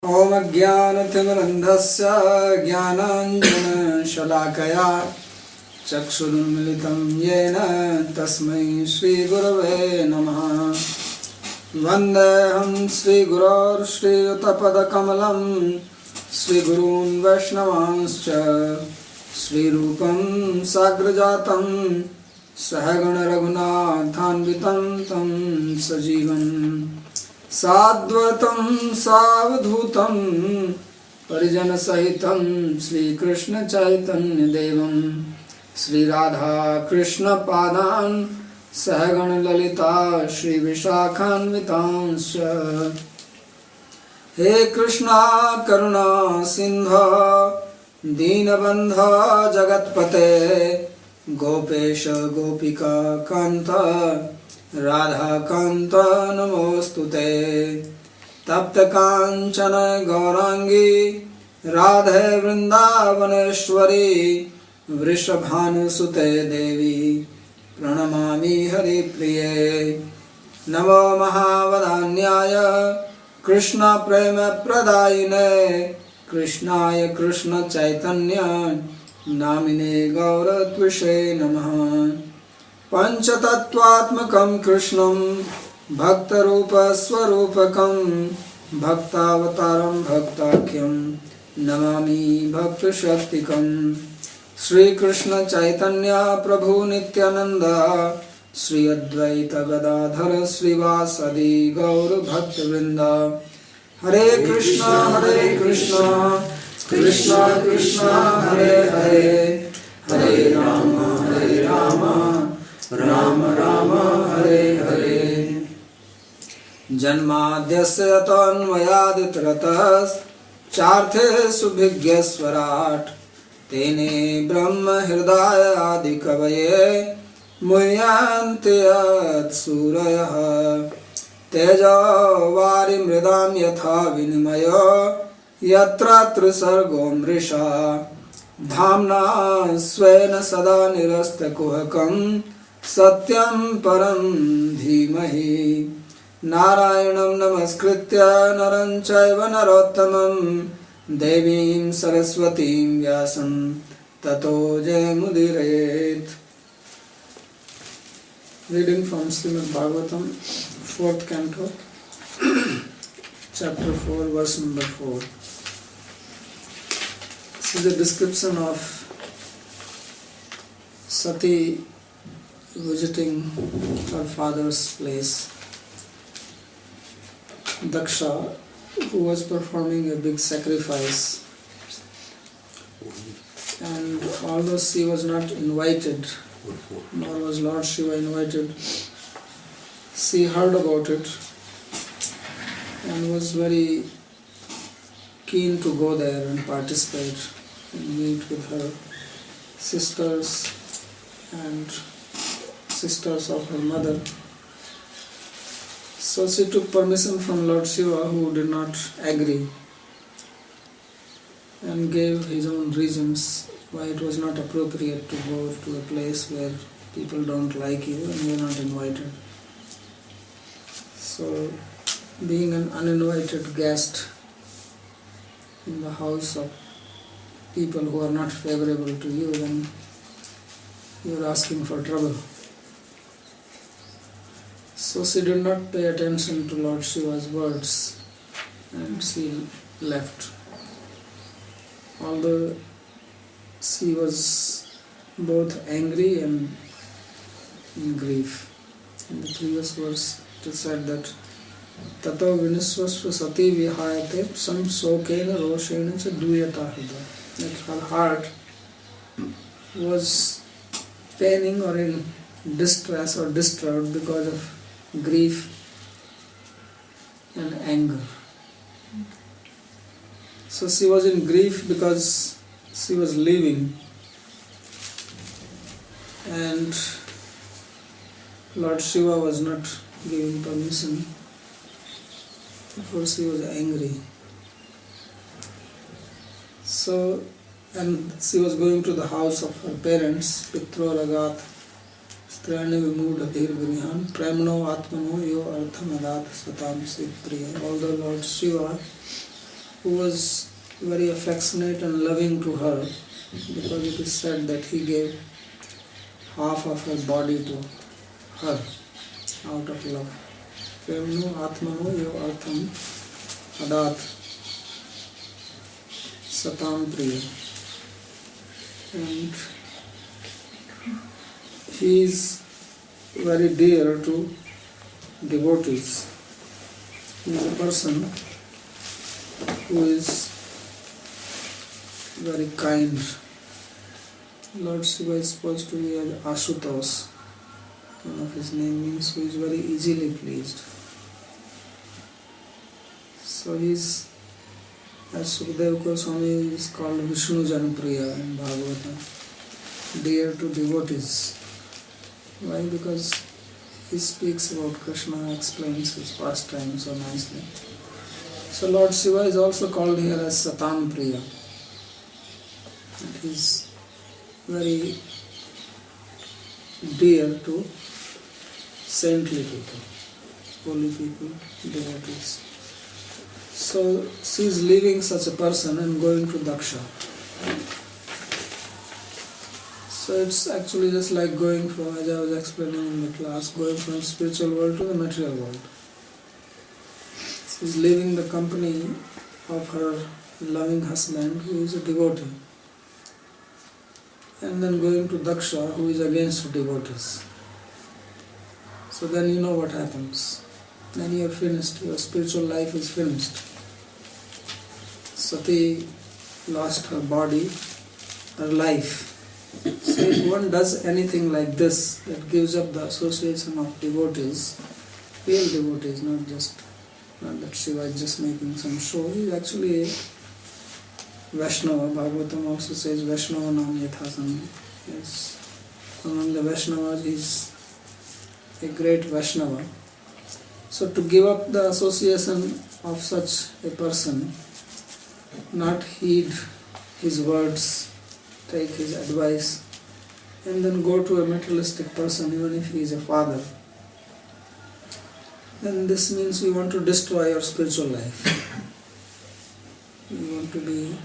ॐ अज्ञानतिमिरन्धस्य ज्ञानाञ्जनशलाकया चक्षुरुन्मिलितं येन तस्मै श्रीगुरवे नमः। वन्देऽहं श्रीगुरोर्श्रीयुतपदकमलं श्रीगुरून् वैष्णवांश्च श्रीरूपं साग्रजातं सहगणरघुनाथान्वितं तं सजीवम् साद्वतं सावधूतं परिजनसहितं श्रीकृष्णचैतन्यदेवं श्रीराधाकृष्णपादान् सहगणललिता श्रीविशाखान्वितांश्च। हे कृष्णा करुणा सिन्धो दीनबन्धो जगत्पते गोपेश गोपिका कान्त राधा कांत नमोस्तुते। तप्त कांचन गौरांगी राधे वृंदावनेश्वरी वृषभानुसुते देवी प्रणमामि हरिप्रिये। नमो महावदान्याय कृष्ण प्रेम प्रदायिने कृष्णाय कृष्ण चैतन्य नामिने गौरत्विषे नमः। पंचतत्वात्मकं कृष्णं भक्तरूपस्वरूपकं भक्तावतारं भक्ताख्यं नमामि भक्तशक्तिकं। श्रीकृष्ण चैतन्य प्रभु नित्यानंद श्री अद्वैत गदाधर श्रीवासदि गौर भक्तवृंद। हरे कृष्णा कृष्णा कृष्णा हरे हरे हरे राम राम राम हरे हरे। जन्माद्यस्य तन्मयादितरतश्चार्थे सुभिज्ञस्वराट् तेने ब्रह्म हृदय आदिकवये मुह्यन्ति यत्सूरयः। तेजो वारिमृदां यथा विनिमयो यत्र त्रिसर्गो मृषा धाम्ना स्वेन सदा निरस्तकुहकं सत्यं परं धीमहि। नारायणं नमस्कृत्य नरं चैव नरोत्तमं देवीं सरस्वतीं व्यासं ततो जयमुदीरयेत्। Reading from Srimad Bhagavatam, 4th Canto, chapter 4, verse number 4. This is a description of Sati visiting her father's place. Daksha, who was performing a big sacrifice, and although she was not invited, nor was Lord Shiva invited, she heard about it and was very keen to go there and participate and meet with her sisters and sisters of her mother. So she took permission from Lord Shiva, who did not agree and gave his own reasons why it was not appropriate to go to a place where people don't like you and you are not invited. So, being an uninvited guest in the house of people who are not favorable to you, then you are asking for trouble. So she did not pay attention to Lord Shiva's words and she left. Although she was both angry and in grief. In the previous verse it said that Tato vinisvasva sati vihayate sam sokena roshena cha duyata hida. That her heart was paining or in distress or disturbed because of grief and anger. So she was in grief because she was leaving, and Lord Shiva was not giving permission. Therefore she was angry. So, and she was going to the house of her parents, Pitro Ragat Strani Vimud Adhir Vinyan Premno Atmano Yo Arthamadat Satam Sipriya. Although Lord Shiva who was very affectionate and loving to her, because it is said that he gave half of her body to her out of love. Premno atmano yo artham adat satam priya. And he is very dear to devotees. He is a person who is very kind. Lord Shiva is supposed to be an Ashutosh. One of his name means who is very easily pleased. So he is, as Sukadeva Goswami is called Vishnu Janapriya in Bhagavatam, dear to devotees. Why? Because he speaks about Krishna, explains his pastime so nicely. So Lord Shiva is also called here as Satam Priya. And he is very dear to saintly people, holy people, devotees. So she is leaving such a person and going to Daksha. So it's actually just like going from, as I was explaining in the class, going from spiritual world to the material world. She is leaving the company of her loving husband, who is a devotee, and then going to Daksha, who is against devotees. So then you know what happens. Then you are finished, your spiritual life is finished. Sati lost her body, her life. So if one does anything like this, that gives up the association of devotees, real devotees, not that Shiva is just making some show, he is actually a Vaishnava. Bhagavatam also says Vaishnava nam yathasam. Yes. Among the Vaishnavas he is a great Vaishnava. So to give up the association of such a person, not heed his words, take his advice, and then go to a materialistic person, even if he is a father, then this means you want to destroy your spiritual life. You want to be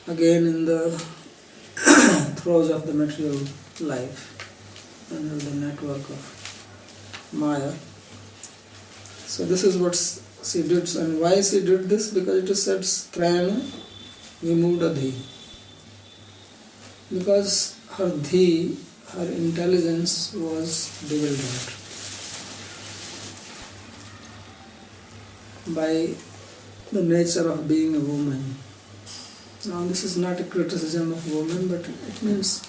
again in the throes of the material life, under the network of Maya. So this is what she did. And why she did this? Because it is said Strayana Vimudadhi. Because her dhi, her intelligence was bewildered by the nature of being a woman. Now this is not a criticism of women, but it means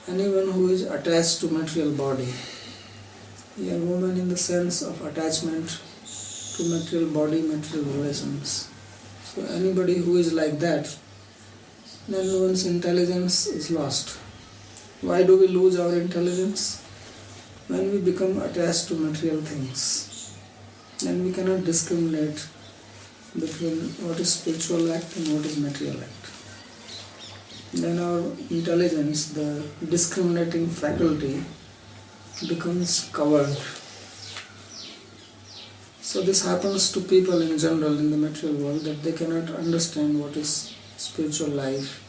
anyone who is attached to material body. A woman in the sense of attachment to material body, material relations. So anybody who is like that, then one's intelligence is lost. Why do we lose our intelligence? When we become attached to material things, then we cannot discriminate between what is spiritual act and what is material act. Then our intelligence, the discriminating faculty, becomes covered. So this happens to people in general in the material world, that they cannot understand what is spiritual life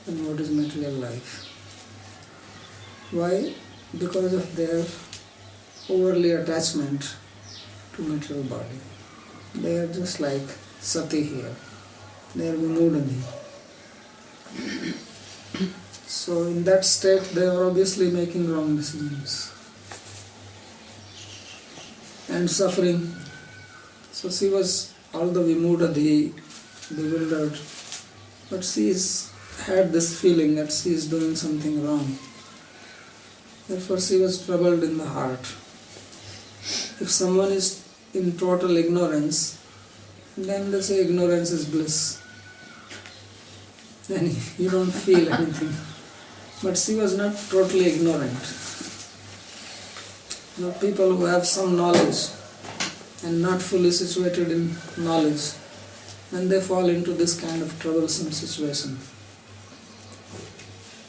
and what is material life. Why? Because of their overly attachment to material body. They are just like Sati here. They are Vimudani. So in that state they are obviously making wrong decisions and suffering. So she was all the Vimudadi, bewildered, but she had this feeling that she is doing something wrong. Therefore she was troubled in the heart. If someone is in total ignorance, then they say ignorance is bliss. Then you don't feel anything. But she was not totally ignorant. You know, people who have some knowledge and not fully situated in knowledge, then they fall into this kind of troublesome situation.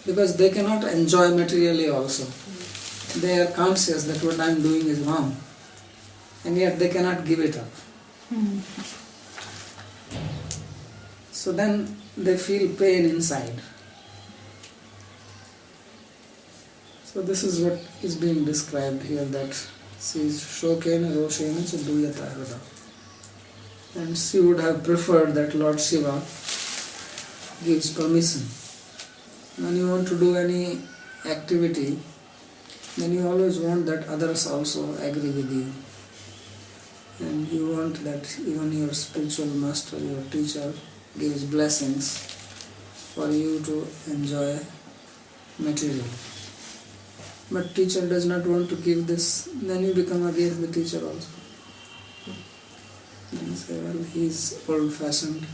Because they cannot enjoy materially also. They are conscious that what I am doing is wrong, and yet they cannot give it up. So then they feel pain inside. So this is what is being described here, that she is shokena roshena chaduyata hrada. And she would have preferred that Lord Shiva gives permission. When you want to do any activity, then you always want that others also agree with you. And you want that even your spiritual master, your teacher, gives blessings for you to enjoy material. But teacher does not want to give this, then you become against the teacher also. And you say, well, he is old-fashioned.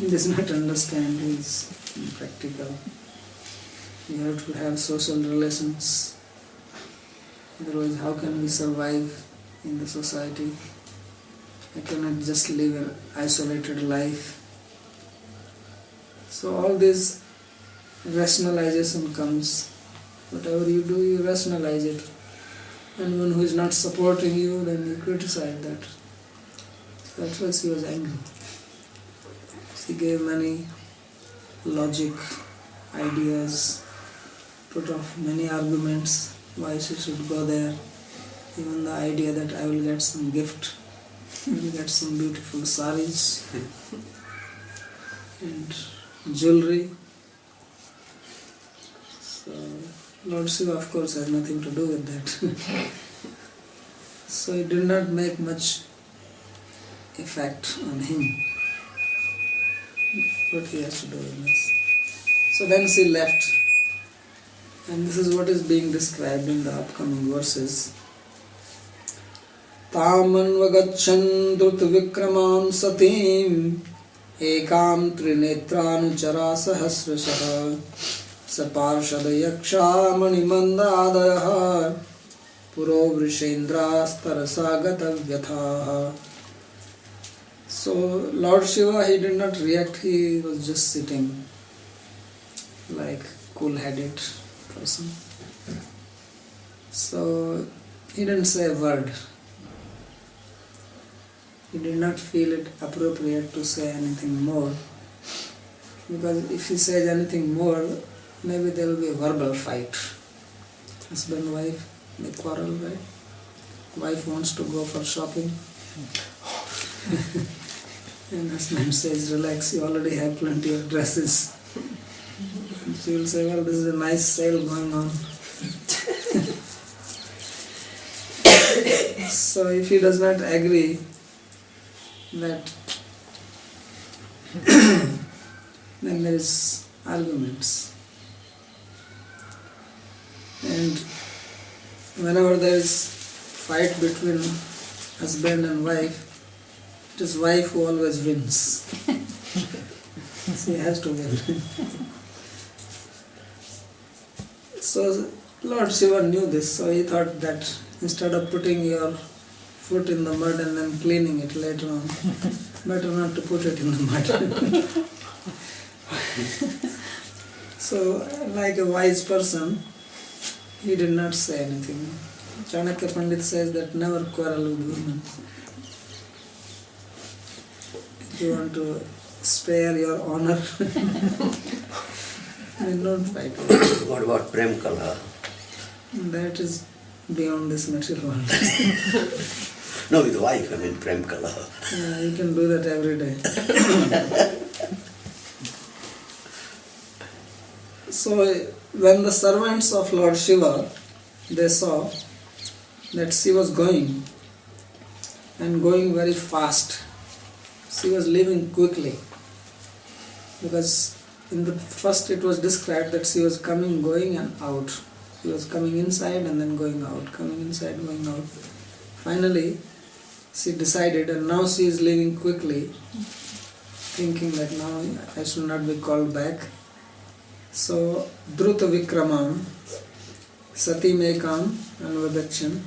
He does not understand, he is impractical. You have to have social relations. Otherwise, how can we survive in the society? I cannot just live an isolated life. So all this rationalization comes. Whatever you do, you rationalize it. And one who is not supporting you, then you criticize that. So that's why she was angry. She gave many logic, ideas, put off many arguments why she should go there. Even the idea that I will get some gift, I will get some beautiful saris and jewelry. So Lord Shiva, of course, has nothing to do with that. So it did not make much effect on him. What he has to do in this. So then she left. And this is what is being described in the upcoming verses. Tamanvagachan drutvikramam satim ekam trinetranuchara sahasrasah saparshadayaksha manimandadayaha puro vrishendrastarasagatavyathaha. So Lord Shiva, he did not react, he was just sitting like cool-headed person. So he didn't say a word. He did not feel it appropriate to say anything more, because if he says anything more, maybe there will be a verbal fight. Husband and wife, they quarrel, right? Wife wants to go for shopping and husband says, relax, you already have plenty of dresses. And she will say, well, this is a nice sale going on. So if he does not agree, that then there is arguments. And whenever there is fight between husband and wife, it is wife who always wins. She has to win. So Lord Shiva knew this, so he thought that instead of putting your foot in the mud and then cleaning it later on, better not to put it in the mud. So, like a wise person, he did not say anything. Chanakya Pandit says that never quarrel with women. If you want to spare your honor, then don't fight. What about Prem Kala? That is beyond this material world. No, with wife, I mean Prem Kala. Yeah, you can do that every day. So when the servants of Lord Shiva, they saw that she was going, and going very fast. She was leaving quickly, because in the first it was described that she was coming, going and out. She was coming inside and then going out, coming inside, going out. Finally, she decided, and now she is leaving quickly, thinking that now I should not be called back. So, Druta Vikramam, Sati Mekam, and Vadakshan.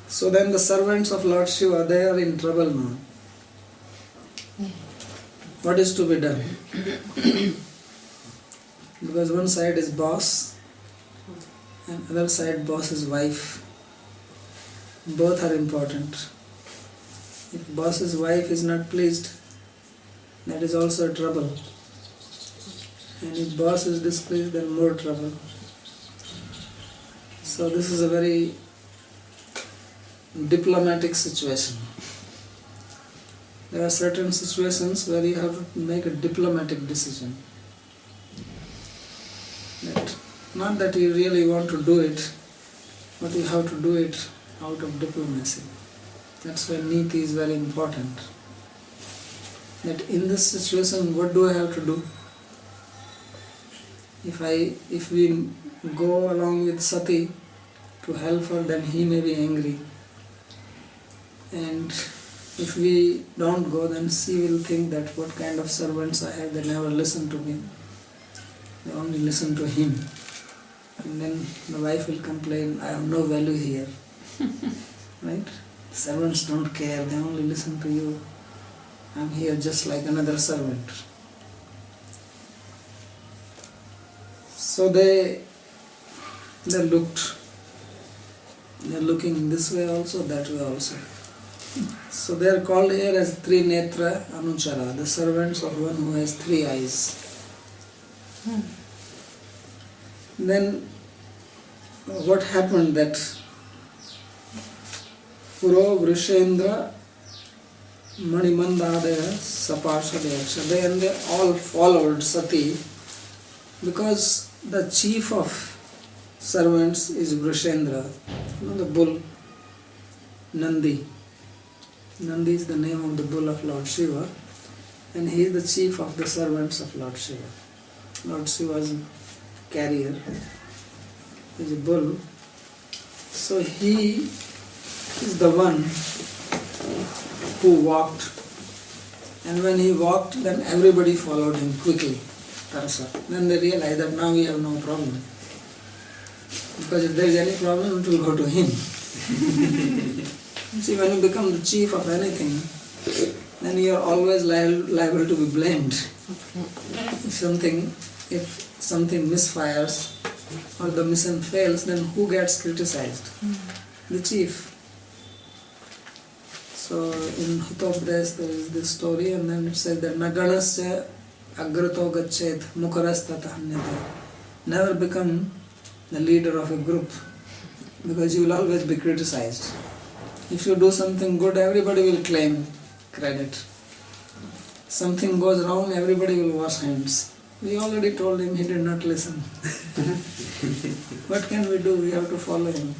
So then the servants of Lord Shiva, they are in trouble now. What is to be done? Because one side is boss, and other side boss is wife. Both are important. If boss's wife is not pleased, that is also a trouble. And if boss is displeased, then more trouble. So this is a very diplomatic situation. There are certain situations where you have to make a diplomatic decision. Not that you really want to do it, but you have to do it out of diplomacy. That's why niti is very important. That in this situation, what do I have to do? If we go along with Sati to help her, then he may be angry. And if we don't go, then she will think that what kind of servants I have, they never listen to me. They only listen to him. And then the wife will complain, I have no value here. Right? Servants don't care, they only listen to you. I'm here just like another servant. So they're looking this way also, that way also. So they are called here as Trinetra Anuchara, the servants of one who has three eyes. Then what happened that Puro Vrishendra Manimandadaya Saparshadayaksha, they all followed Sati because the chief of servants is Vrishendra, the bull, Nandi. Nandi is the name of the bull of Lord Shiva, and he is the chief of the servants of Lord Shiva. Lord Shiva's carrier is a bull, so he is the one who walked, and when he walked, then everybody followed him quickly, Tarasa. Then they realized that now we have no problem, because if there is any problem, it will go to him. See, when you become the chief of anything, then you are always liable to be blamed. If something misfires or the mission fails, then who gets criticized? The chief. So in Hitopdes there is this story, and then it says that Naganasya agrato gachet mukarastata. Never become the leader of a group, because you will always be criticized. If you do something good, everybody will claim credit. Something goes wrong, everybody will wash hands. We already told him, he did not listen. What can we do? We have to follow him.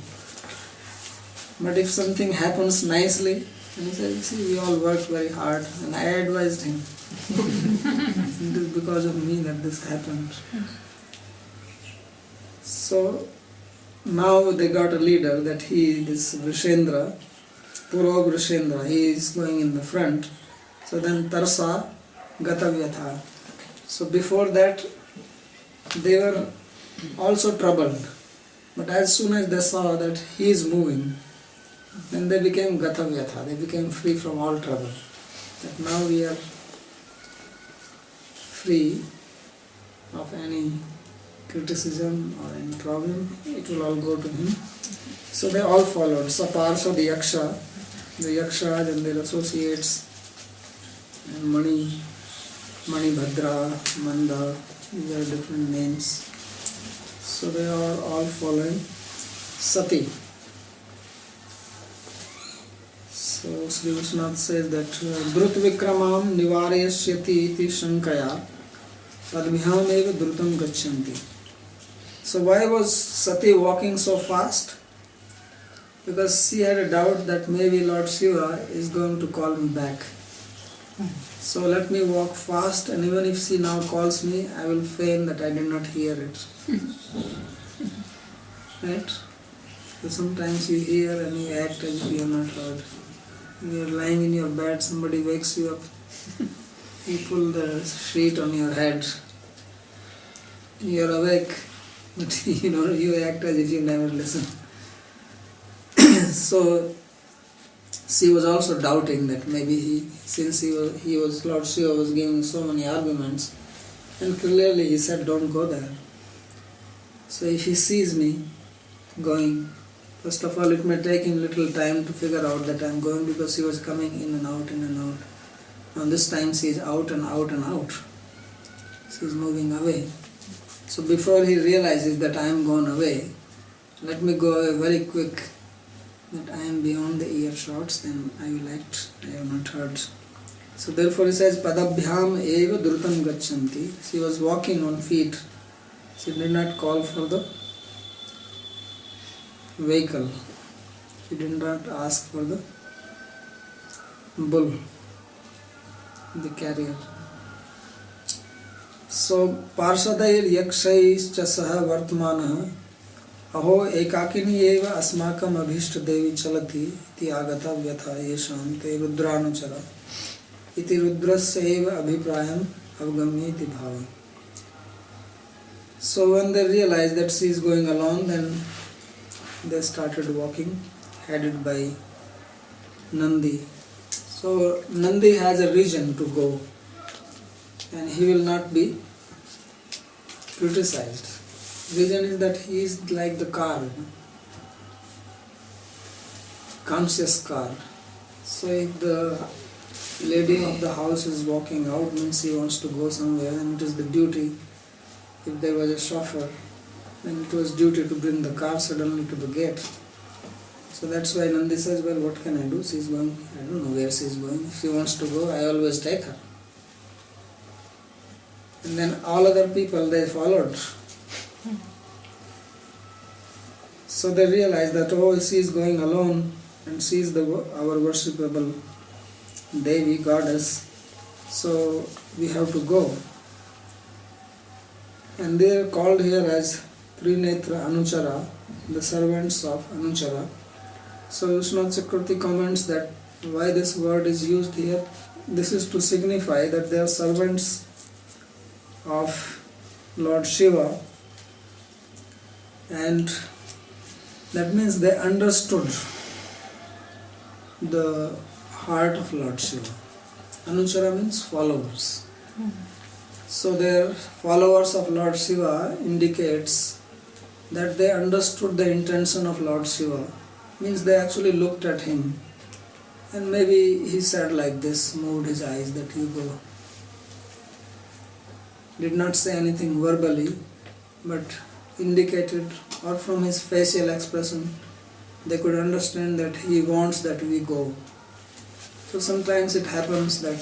But if something happens nicely, and he says, see, we all worked very hard, and I advised him. It is because of me that this happened. So now they got a leader, that this Vrishendra, Puro Vrishendra, he is going in the front. So then Tarsa Gatavyatha. So before that, they were also troubled. But as soon as they saw that he is moving, then they became Gatavyatha, they became free from all trouble. That now we are free of any criticism or any problem, it will all go to him. So they all followed. Saparsha, the Yakshas and their associates, and Mani Bhadra, Manda, these are different names. So they are all following Sati. So Sri Vishwanath says that Drut Vikramam Nivarayashyati iti Shankaya Padmiham eva Drutam Gachanti. So why was Sati walking so fast? Because she had a doubt that maybe Lord Shiva is going to call me back. So let me walk fast, and even if she now calls me, I will feign that I did not hear it. Right? So sometimes you hear and you act as if you have not heard. You are lying in your bed, somebody wakes you up, you pull the sheet on your head, you are awake, but you act as if you never listened. So she was also doubting that maybe since Lord Shiva was giving so many arguments, and clearly he said, don't go there. So if he sees me going, First of all, it may take him little time to figure out that I am going, because he was coming in and out, in and out. Now this time she is out and out and out. She is moving away. So before he realizes that I am gone away, let me go away very quick, that I am beyond the earshots, then I will act, I have not heard. So therefore he says, Padabhyam eva drutam gachanti. She was walking on feet. She did not call for the vehicle. She did not ask for the bull, the carrier. So Parshadair yakshayischa saha vartmanah aho ekakini eva asmakam abhishta devi chalati iti agata vyatha yesham te rudranuchara iti rudrasya eva abhiprayam avgamya iti bhava. So when they realized that she is going alone, then they started walking, headed by Nandi. So Nandi has a reason to go, and he will not be criticized. Reason is that he is like the car, conscious car. So if the lady of the house is walking out, means she wants to go somewhere, and it is the duty. If there was a chauffeur, then it was duty to bring the car suddenly to the gate. So that's why Nandi says, well, what can I do? She is going, I don't know where she is going. If she wants to go, I always take her. And then all other people, they followed. So they realized that, oh, she is going alone, and she is our worshipable Devi, goddess. So we have to go. And they are called here as Trinetra Anuchara, the servants of Anuchara. So Vishwanath Chakravarti comments that why this word is used here. This is to signify that they are servants of Lord Shiva, and that means they understood the heart of Lord Shiva. Anuchara means followers. So their followers of Lord Shiva indicates that they understood the intention of Lord Shiva. Means they actually looked at him, and maybe he said like this, moved his eyes that you go. Did not say anything verbally, but indicated, or from his facial expression, they could understand that he wants that we go. So sometimes it happens that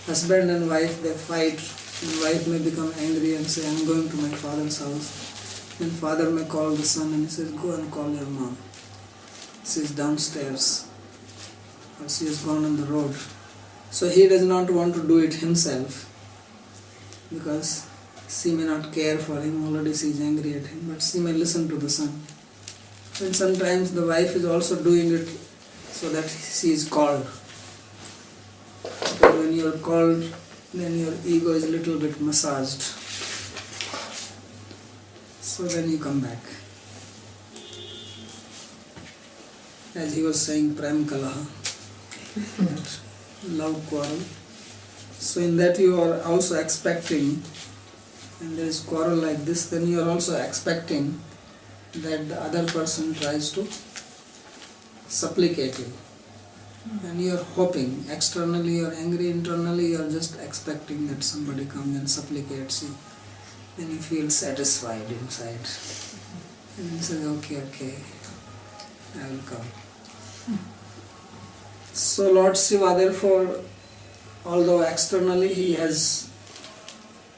husband and wife, they fight, and wife may become angry and say, I am going to my father's house. Then father may call the son and he says, go and call your mom. She is downstairs, or she has gone on the road. So he does not want to do it himself, because she may not care for him, already she is angry at him, but she may listen to the son. And sometimes the wife is also doing it so that she is called. But when you are called, then your ego is a little bit massaged. So then you come back. As he was saying, Prem Kalaha, love quarrel. So in that you are also expecting, and there is quarrel like this, then you are also expecting that the other person tries to supplicate you. And you are hoping, externally you are angry, internally you are just expecting that somebody comes and supplicates you. Then you feel satisfied inside. And you say, okay, I will come. So Lord Shiva, therefore, although externally he has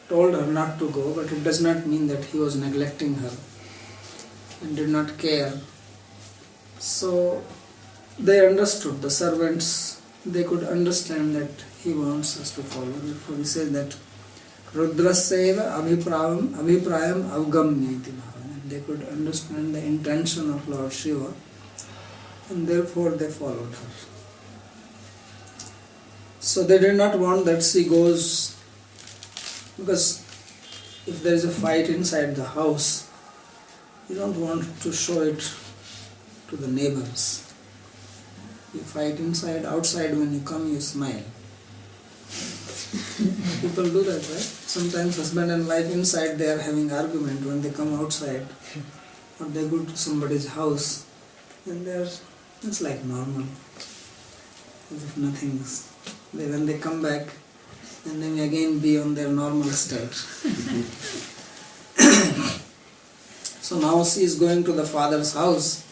told her not to go, but it does not mean that he was neglecting her and did not care. So they understood, the servants, they could understand that he wants us to follow. Therefore he says that Rudraseva abhiprayam avgamya iti bhava. They could understand the intention of Lord Shiva, and therefore they followed her. So they did not want that she goes, because if there is a fight inside the house, you don't want to show it to the neighbors. You fight inside, outside when you come you smile. People do that, right? Sometimes husband and wife inside they are having argument, when they come outside or they go to somebody's house, and it's like normal, as if nothing is. When they come back, and then again be on their normal state. So now she is going to the father's house.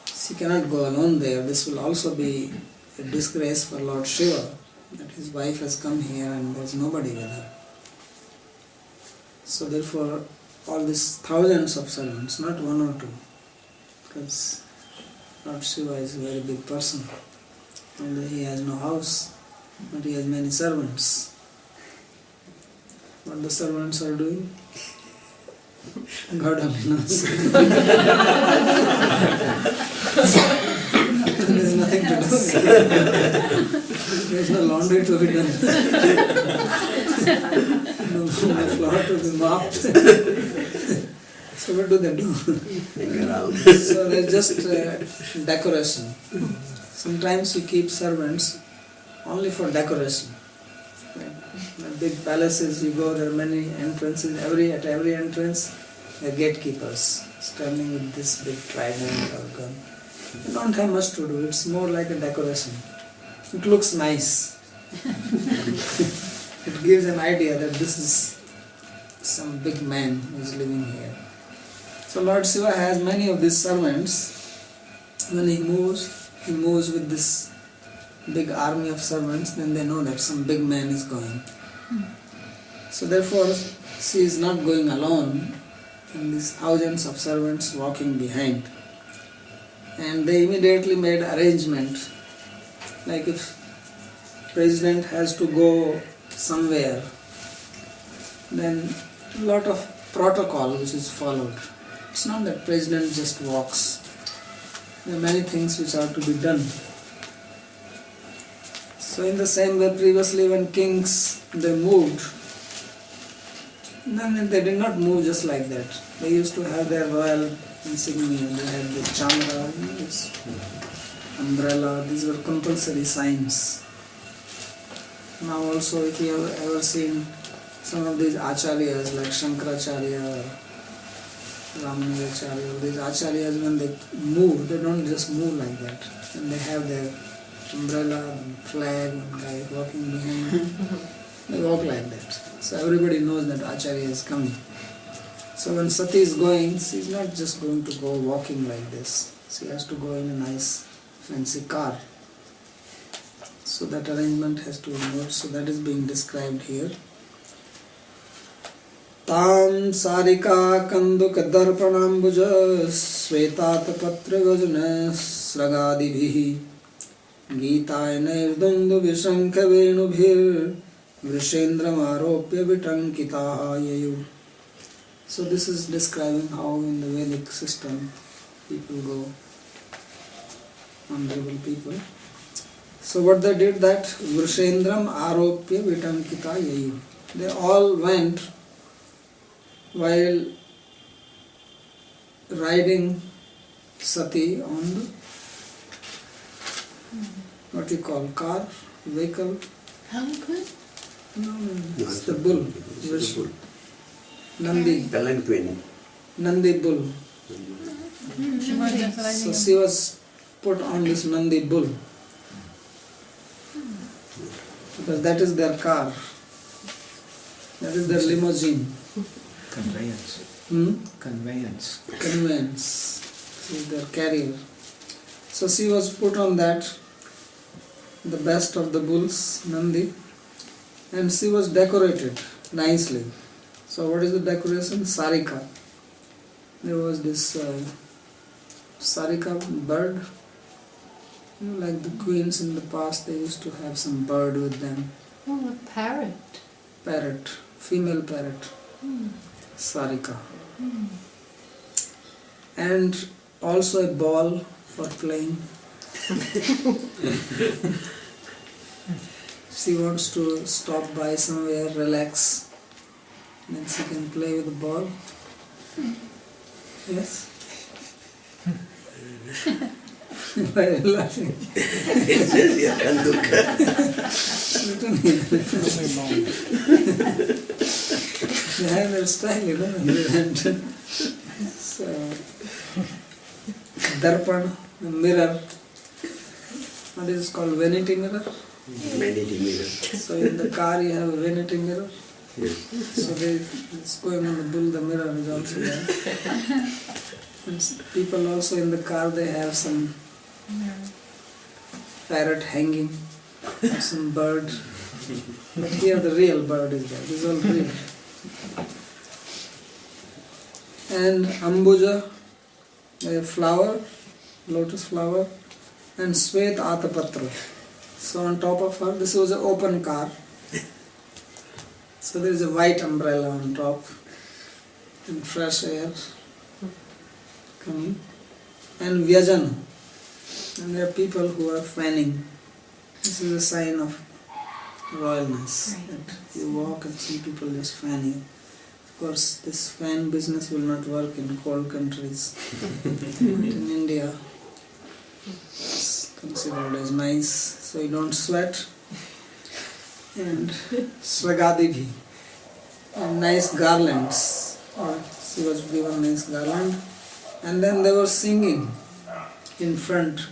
She cannot go alone there. This will also be a disgrace for Lord Shiva, that his wife has come here and there is nobody with her. So therefore, all these thousands of servants, not one or two, because Lord Shiva is a very big person. Although he has no house, but he has many servants. What the servants are doing, God only knows. There is nothing to do. There is no laundry to be done. No floor to be mopped. So what do they do? So they just decoration. Sometimes you keep servants only for decoration. The big palaces, you go, there are many entrances. At every entrance, there are gatekeepers standing with this big trident or gun. You don't have much to do. It's more like a decoration. It looks nice. It gives an idea that this is some big man who is living here. So Lord Shiva has many of these servants. When he moves with this big army of servants, then they know that some big man is going. So therefore, she is not going alone, and these thousands of servants walking behind. And they immediately made arrangement, like if president has to go somewhere, then a lot of protocol which is followed. It's not that president just walks. There are many things which are to be done. So in the same way, previously when kings, they moved, then they did not move just like that. They used to have their royal insignia. They had the chamra, this umbrella. These were compulsory signs. Now also, if you have ever seen some of these acharyas like Shankaracharya or Ramanujacharya, these acharyas, when they move, they don't just move like that. And they have their umbrella and flag and guy walking behind. They walk like that. So everybody knows that Acharya is coming. So when Sati is going, she is not just going to go walking like this. She has to go in a nice fancy car. So that arrangement has to be made. So that is being described here. Tam sarika kanduka darpanambuja svetata patra gajana sragadibhihi Gītāya nirdundu vishankha venubhir Vrishendram aropya vitankitaha yayu. So this is describing how in the Vedic system people go, honorable people. So what they did that Vrishendram aropya vitankita yayu. They all went while riding Sati on the what you call car, vehicle. Palanquin? No, it's the bull. It's the bull. Nandi. Palanquin. Nandi bull. So she was put on this Nandi bull. Because that is their car. That is their limousine. Conveyance. Conveyance. Conveyance. She is their carrier. So she was put on that, the best of the bulls, Nandi, and she was decorated nicely. So what is the decoration? Sarika. There was this Sarika bird. You know, like the queens in the past, they used to have some bird with them. Oh, a parrot. Parrot, female parrot. Sarika. And also a ball for playing. She wants to stop by somewhere, relax, then she can play with the ball. Yes? Why are you laughing? It says here, Kanduka. They have their style, you know. So, Darpan, the mirror. What is called vanity mirror? Vanity mirror. So in the car you have a vanity mirror. Yes. So it's going on the bull, the mirror is also there. And people also in the car, they have some parrot hanging, or some bird. But here the real bird is there. This is all real. And ambuja, a flower, lotus flower, and Svet Atapatra. So on top of her, this was an open car. So there is a white umbrella on top and fresh air coming. And Vyajana. And there are people who are fanning. This is a sign of royalness. That you walk and see people just fan you. Of course, this fan business will not work in cold countries. But in India, it's considered as nice, so you don't sweat. And Swagadibhi, and nice garlands. Or she was given nice garland. And then they were singing in front.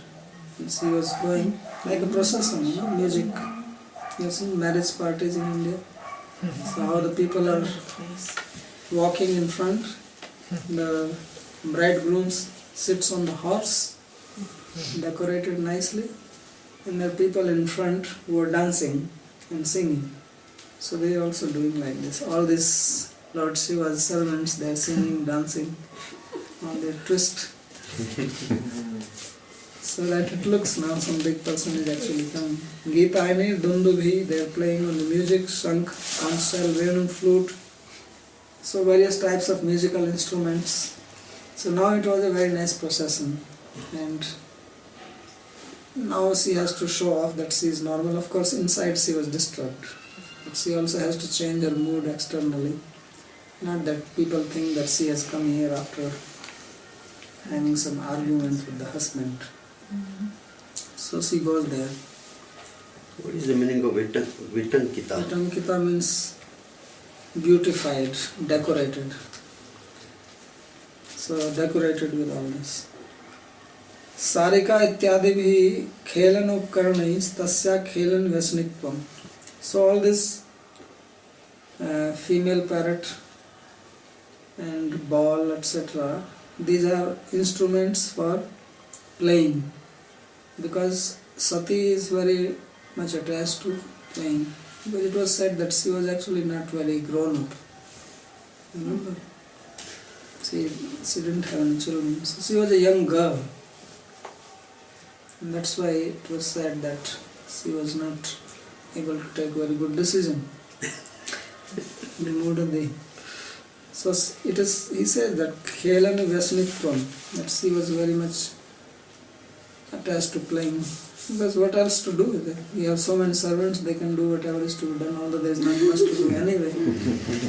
And she was going like a procession, music. You have seen marriage parties in India. So how the people are walking in front. The bridegroom sits on the horse, decorated nicely. And there are people in front who are dancing and singing. So they are also doing like this. All these Lord Shiva's servants, they are singing, dancing, on their twist. So that it looks now some big person is actually coming. Gita Aini, Dundubhi, they are playing on the music, Shankh, conch shell, Venu, flute. So various types of musical instruments. So now it was a very nice procession. And now she has to show off that she is normal. Of course, inside she was disturbed. But she also has to change her mood externally. Not that people think that she has come here after having some argument with the husband. So she goes there. What is the meaning of Vitankita? Vitankita means beautified, decorated. So decorated with all this. Sarika ityadibhi khelan upkaranais tasya khelan vyasnitvam. So all this female parrot and ball, etc., these are instruments for playing, because Sati is very much attached to playing. But it was said that she was actually not very grown up. Remember? She didn't have any children. So she was a young girl. And that's why it was said that she was not able to take very good decision. So it is, he says that Khelana Vyasnitvam, that she was very much attached to playing. Because what else to do? You have so many servants, they can do whatever is to be done, although there is not much to do anyway.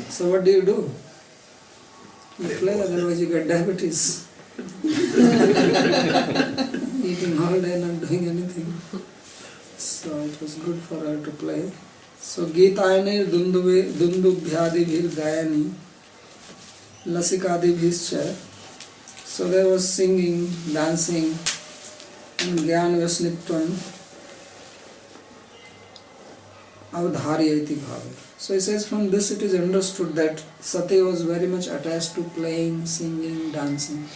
So what do? You play, otherwise you get diabetes. Eating all day, not doing anything. So it was good for her to play. So Gitayane Dundubhyadibhir Gayani Lasikadibhischa. So there was singing, dancing, and Gyan Vasnitvam Avdharyati Bhave. So he says from this it is understood that Sati was very much attached to playing, singing, dancing.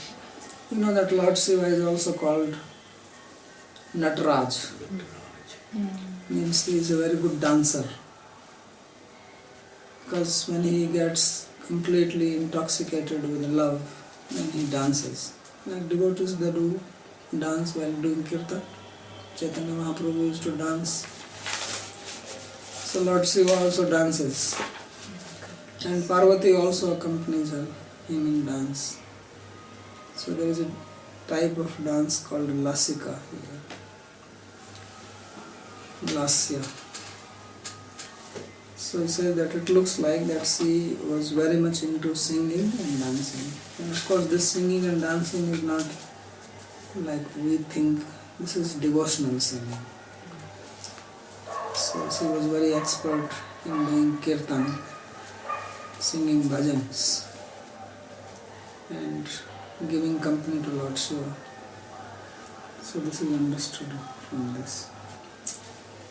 You know that Lord Shiva is also called Nataraj. Means he is a very good dancer. Because when he gets completely intoxicated with love, then he dances. Like devotees, they do dance while doing kirtan. Chaitanya Mahaprabhu used to dance. So Lord Shiva also dances. And Parvati also accompanies him in dance. So there is a type of dance called Lasika. Lasya. So he says that it looks like that she was very much into singing and dancing. And of course this singing and dancing is not like we think. This is devotional singing. So she was very expert in doing kirtan, singing bhajans and giving company to Lord Shiva. So this is understood from this.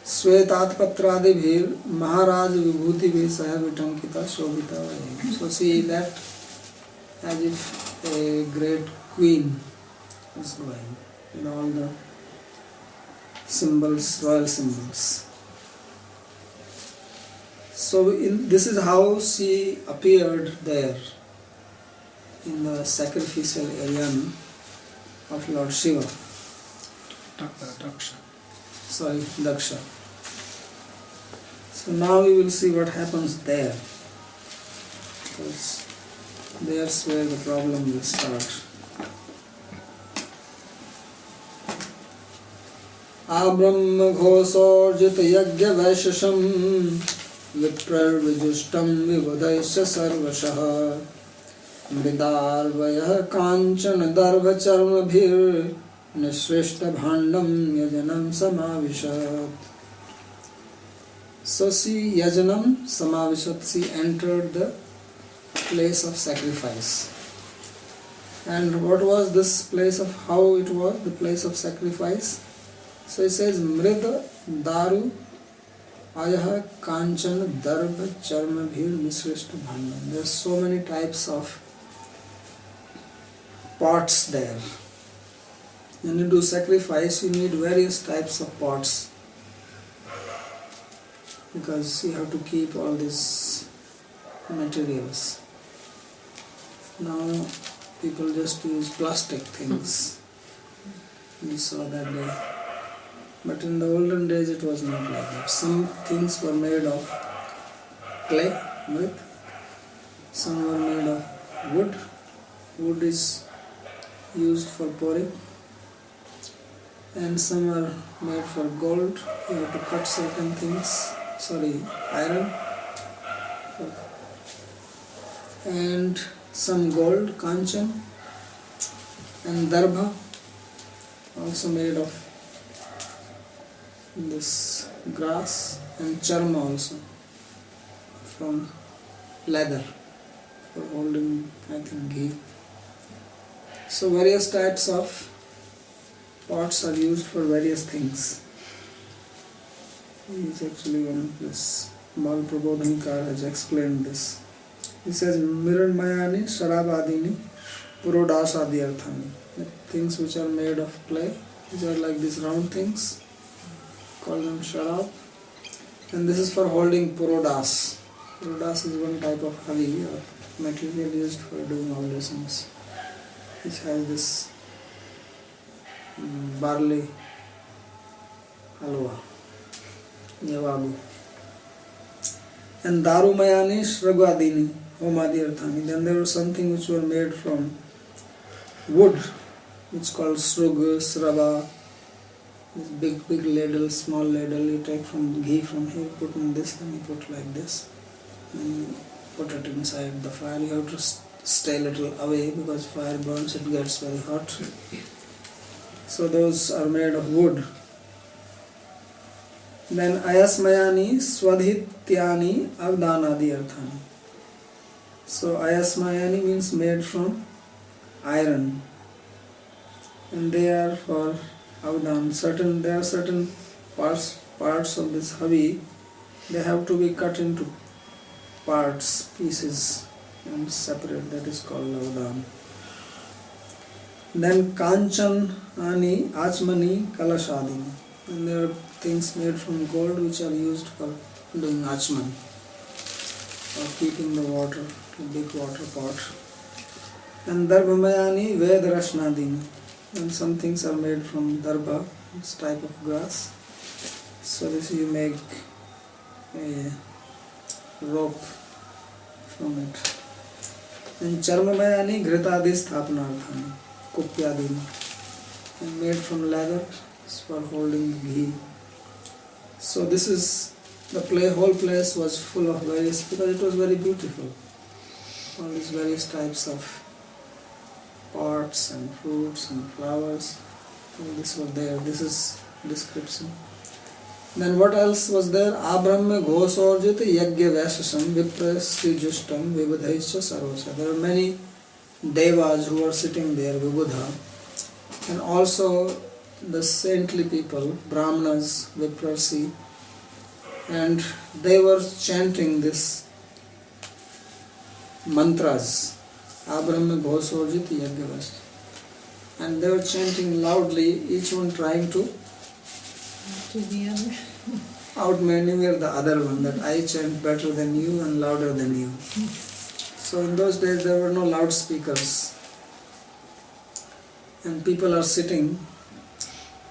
Svetat Patradibhir Maharaj Vibhuti Vesaya Vitankita Shobhita Vayam. So see that as if a great queen is going with all the symbols, royal symbols. So this is how she appeared there in the sacrificial area of Lord Shiva. Daksha. So now we will see what happens there, because there's where the problem will start. Abrahma ghosorjit yagya vaishasham viprar vijustam vivadaisya sarvashah mridarvayah kanchan darva charma bhir nishrishta bhandam yajanam samavishat. So she yajanam samavishat, she entered the place of sacrifice. And what was this place of, how it was the place of sacrifice? So it says Mrida Daru Ayaha Kanchan Darva Charma Bhir Misrishta Bhandam. There are so many types of pots there. When you do sacrifice, you need various types of pots, because you have to keep all these materials. Now people just use plastic things. We saw that day. But in the olden days it was not like that. Some things were made of clay, mrit. Some were made of wood. Wood is used for pouring. And some are made for gold. You have to cut certain things. Iron. And some gold, kanchan. And darbha, also made of this grass, and charma also from leather for holding, I think, ghee. So various types of pots are used for various things. He is actually one of this Mal Prabodhanikar has explained this. He says Miranmayani Sharabadini Purodasa Dhyarthani. Things which are made of clay, these are like these round things, call them sharab, and this is for holding purodas. Purodas is one type of havi or material used for doing all these things, which has this barley halwa, yawabu. And darumayani shragwadini homadi arthani. Then there was something which were made from wood, which is called srug, srava. This big ladle, small ladle, you take from ghee from here, put in this, and you put like this, and put it inside the fire. You have to stay a little away because fire burns, it gets very hot. So those are made of wood. Then ayasmayani swadhityani avdanadi arthani. So ayasmayani means made from iron, and they are for avdan. There are certain parts of this havi, they have to be cut into pieces, and separate. That is called avdan. Then kanchan ani achmani kalashadini. And there are things made from gold which are used for doing achman, or keeping the water, a big water pot. And darbhamayani vedarashnadini. And some things are made from darbha, this type of grass. So this you make a rope from it. And charmamayani gritadi sthapanarthani, kupyadini. And made from leather, it's for holding ghee. So this is the whole place was full of various, because it was very beautiful. All these various types of pots and fruits and flowers, all this was there. This is description. Then what else was there? Abrahma ghosorjit yagya vaishasam viprasri justam vibudhaisya sarvasya. There are many devas who are sitting there, vibudha, and also the saintly people, Brahmanas, Viprasi, and they were chanting this mantras, Abrahma Ghosorjit Yagyavast. And they were chanting loudly, each one trying to To the other. outmaneuver the other one, that I chant better than you and louder than you. So in those days there were no loudspeakers, and people are sitting,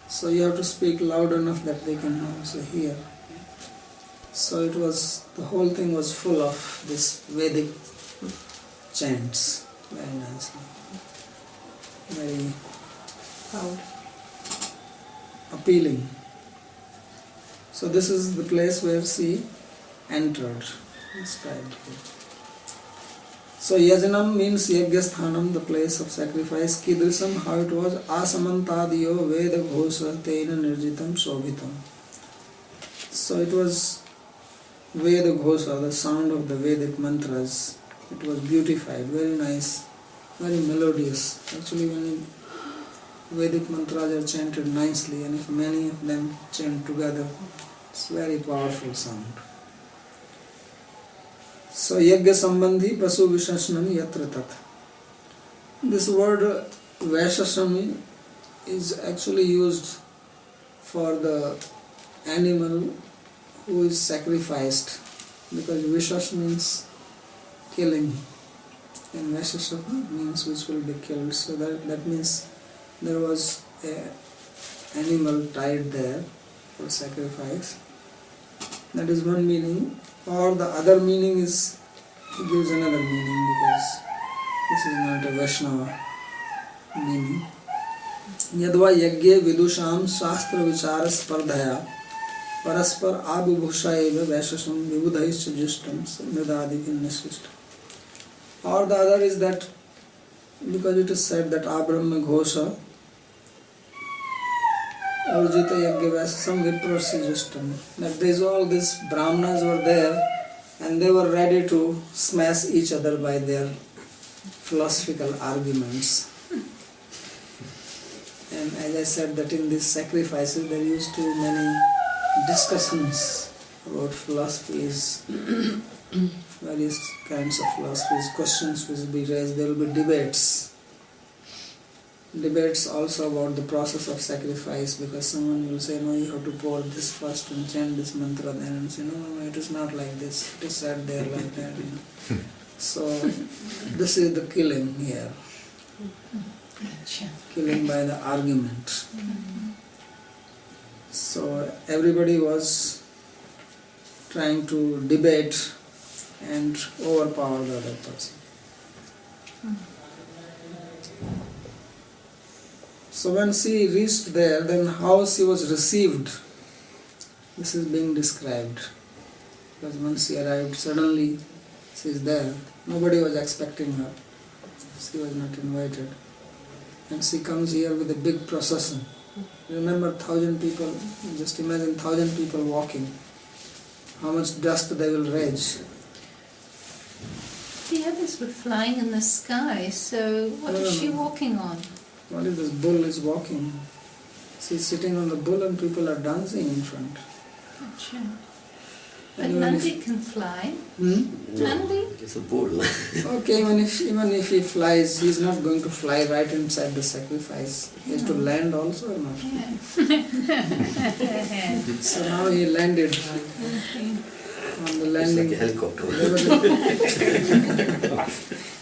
so you have to speak loud enough that they can also hear. So it was, the whole thing was full of this Vedic chants, very nicely, very Proud. appealing. So this is the place where she entered, described here. So Yajanam means Yagyasthanam, the place of sacrifice. Kidrisam, how it was, Asamantadiyo Veda Ghosha Tena Nirjitam Shobhitam. So it was Veda Ghosha, the sound of the Vedic mantras. It was beautified, very nice, very melodious. Actually, when Vedic mantras are chanted nicely, and if many of them chant together, it's very powerful sound. So Yagya Sambandhi Pasu Vishashnami Yatra Tat. This word Vaishashnami is actually used for the animal who is sacrificed, because Vishash means killing and Vaishashnami means which will be killed. So that means there was an animal tied there for sacrifice. That is one meaning. Or the other meaning is, he gives another meaning, because this is not a Vaishnava meaning. Yadva yagye vidusham shastra vichara spardhaya paraspar abhubhusha eva vaishasham vibudhaischa jishtam samvedadi vinnasishtam. Or the other is that, because it is said that Abrahma Ghosha Urjita Yagyavas, some Viprasi Justam, that all these Brahmanas were there and they were ready to smash each other by their philosophical arguments. And as I said, that in these sacrifices there used to be many discussions about philosophies, various kinds of philosophies, questions will be raised, there will be debates. Debates also about the process of sacrifice, because someone will say, no, you have to pour this first and chant this mantra then, and say, no, it is not like this, it is said there like that. So this is the killing here, killing by the argument. So everybody was trying to debate and overpower the other person. So when she reached there, then how she was received, this is being described. Because once she arrived, suddenly she is there. Nobody was expecting her. She was not invited. And she comes here with a big procession. Remember 1,000 people, just imagine 1,000 people walking. How much dust they will raise. The others were flying in the sky, so what is she walking on? What is this bull is walking? She's sitting on the bull and people are dancing in front. Gotcha. But Nandi can fly. Nandi? It's a bull. Okay, even if he flies, he's not going to fly right inside the sacrifice. He has to land also or not? Yeah. So now he landed. On the landing. It's like a helicopter.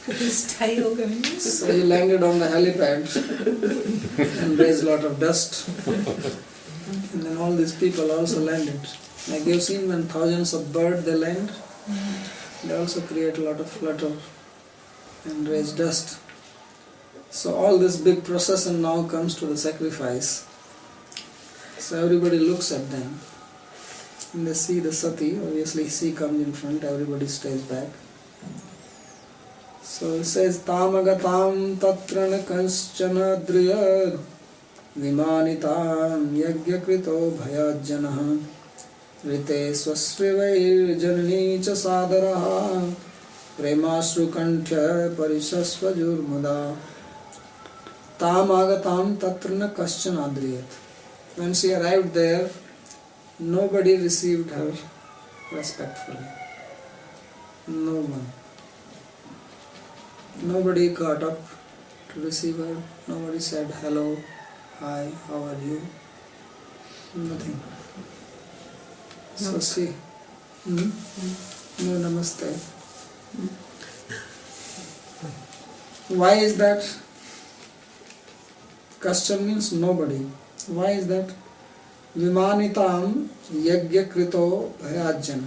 With his tail going. So he landed on the helipad and raised a lot of dust. And then all these people also landed. Like you've seen when thousands of birds they land, they also create a lot of flutter and raise dust. So all this big procession now comes to the sacrifice. So everybody looks at them. And they see the sati, obviously she comes in front, everybody stays back. So it says, Tamagatam tatrana kanschana driya vimanitam yagyakrito bhayajjanaha rite swasrivair janani cha sadaraha premashru kantya parishasvajurmada. Tam agatam tatrana kaschan adriyat. When she arrived there, nobody received her respectfully. No one. Nobody got up to receive her. Nobody said hello, hi, how are you? Nothing. So she, no namaste. Why is that? Kaschan means nobody. Why is that? Vimanitam yajna krito bhayajana.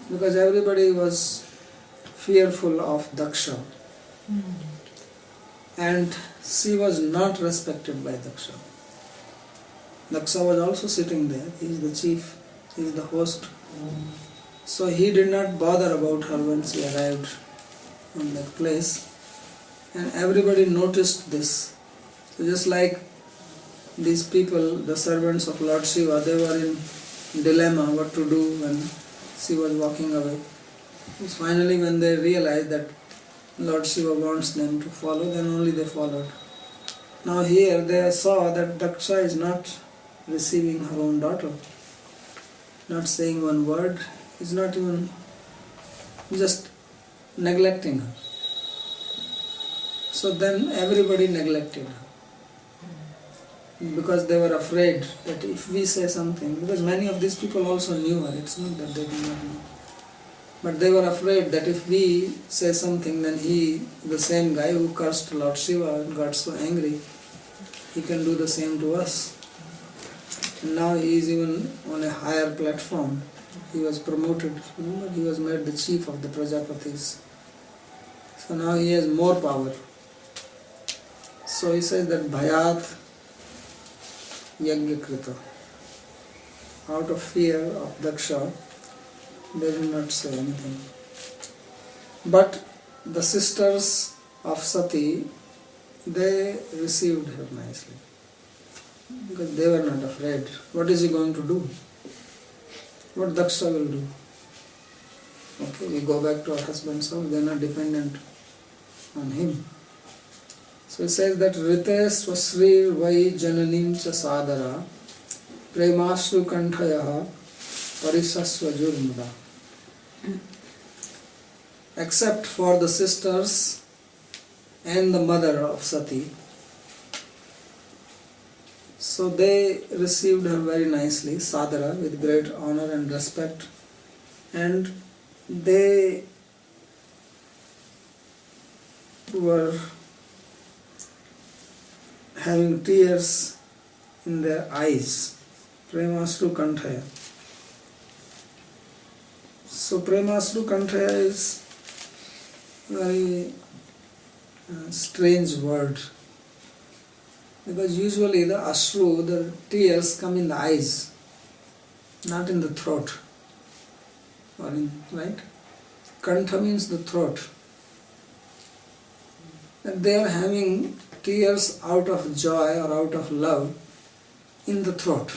Because everybody was fearful of Daksha. And she was not respected by Daksha. Daksha was also sitting there. He is the chief, he is the host. So he did not bother about her when she arrived on that place. And everybody noticed this. So just like these people, the servants of Lord Shiva, they were in dilemma what to do when she was walking away. Finally when they realized that Lord Shiva wants them to follow, then only they followed. Now here they saw that Daksha is not receiving her own daughter, not saying one word, is not even just neglecting her. So then everybody neglected her. Because they were afraid that if we say something, because many of these people also knew her, it's not that they did not know. But they were afraid that if we say something, then he, the same guy who cursed Lord Shiva and got so angry, he can do the same to us. And now he is even on a higher platform. He was promoted, remember, he was made the chief of the Prajapatis. So now he has more power. So he says that Bhayat Yajna Krita. Out of fear of Daksha, they did not say anything. But the sisters of Sati, they received her nicely. Because they were not afraid. What is he going to do? What Daksha will do? Okay, we go back to our husband's house, they are not dependent on him. So it says that Rite Swasri Vai Jananim Cha Sadara Premasru Kanthaya Parisasva Jurmuda. Except for the sisters and the mother of Sati. So they received her very nicely, Sadara, with great honor and respect. And they were having tears in their eyes. Premasru Kanthaya. So Premasru Kanthaya is a very strange word. Because usually the ashru, the tears come in the eyes, not in the throat. Or in, right? Kantha means the throat. And they are having tears out of joy or out of love in the throat.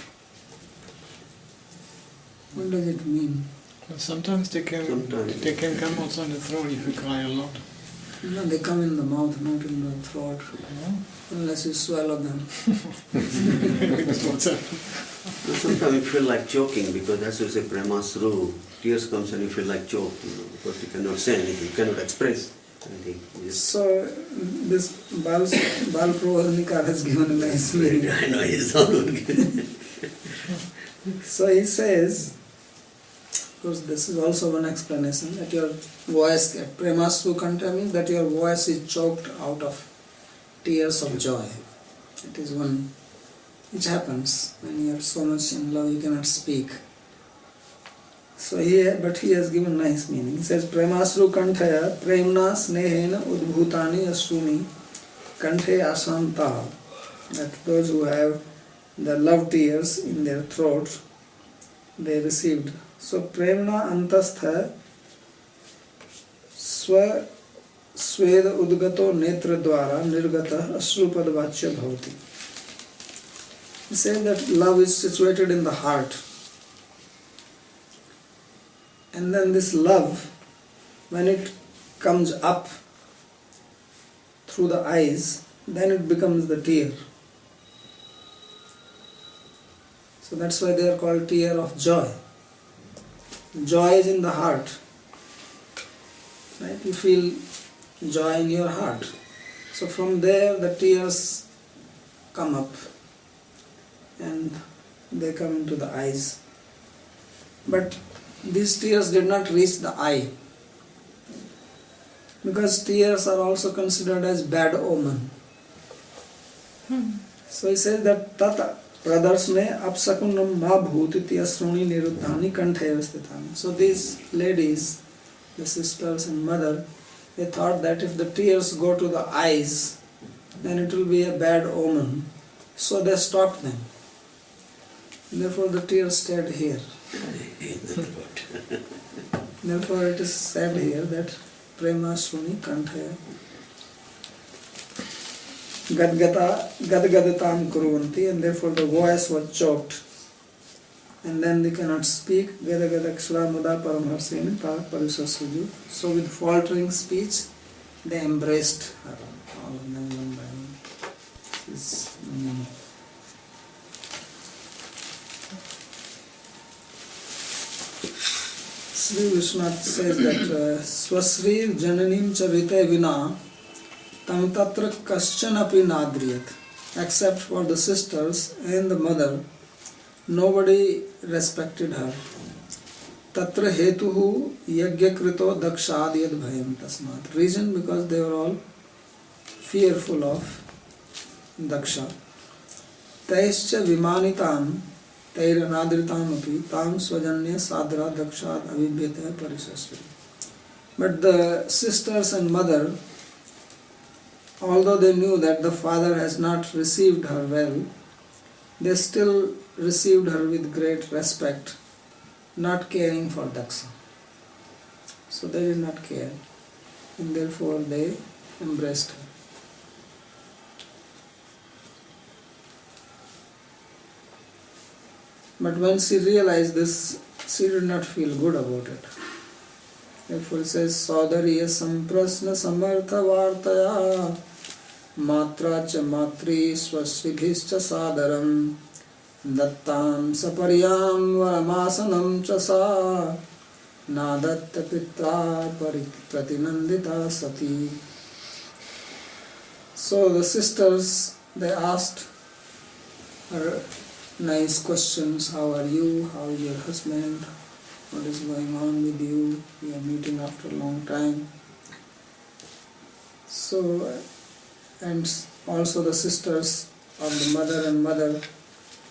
What does it mean? Well, sometimes they can come also in the throat if you cry a lot. No, they come in the mouth, not in the throat. Yeah. Unless you swallow them. Maybe that's what's happening. Sometimes you feel like choking because as you say Premasru, tears comes and you feel like choke, because you cannot say anything, you cannot express anything. So this Bal Prabodhanikar has given a nice meaning. I know, he's not good. So he says, of course this is also one explanation, that your voice, Premasru Kantha means that your voice is choked out of tears of joy. It is one which happens when you are so much in love you cannot speak. So but he has given nice meaning. He says, Premasru Kanthaya Premna Snehena Udbhutani Asruni Kanthe Asanta. That those who have the love tears in their throats, they received. So Premna Antastha Swa Sweda Udgato Netra Dwara Nirgata Asrupad Vachya Bhavati. He says that love is situated in the heart. And then this love, when it comes up through the eyes, then it becomes the tear. So that's why they are called tear of joy. Joy is in the heart. Right? You feel joy in your heart. So from there the tears come up and they come into the eyes. But these tears did not reach the eye, because tears are also considered as bad omen. So he says that tata pradarsne apsakunam ma bhutiti asruni niruddhani kanthayavastitani. So these ladies, the sisters and mother, they thought that if the tears go to the eyes, then it will be a bad omen. So they stopped them. Therefore the tears stayed here. Therefore it is said here that prema suni kanthaya gadgadatam kuruvanti, and therefore the voice was choked. And then they cannot speak. Gadagadaksura muda paramharsini parisasuju. So with faltering speech, they embraced her, all of them one by one. This is, Sri Vishwanath says that Swasri Jananim Charite Vina Tam Tatra Kaschanapi Nadriyat. Except for the sisters and the mother, nobody respected her. Tatra Hetuhu Yagyakrito Dakshadiyad Bhayam Tasmat. Reason, because they were all fearful of Daksha. Taischa Vimanitam Tairanadritamapi Tam Swajanya Sadra Dakshad Avibhyata Parisasri. But the sisters and mother, although they knew that the father has not received her well, they still received her with great respect, not caring for Daksa. So they did not care, and therefore they embraced her. But when she realized this, she did not feel good about it. Therefore it says, Saudariya samprasna samartha vartaya matra cha matri swasribhischa sadaram dattam saparyam varamasanam cha sa nadatta pitra pratinandita sati. So the sisters, they asked her nice questions. How are you? How is your husband? What is going on with you? We are meeting after a long time. So, and also the sisters of the mother and mother,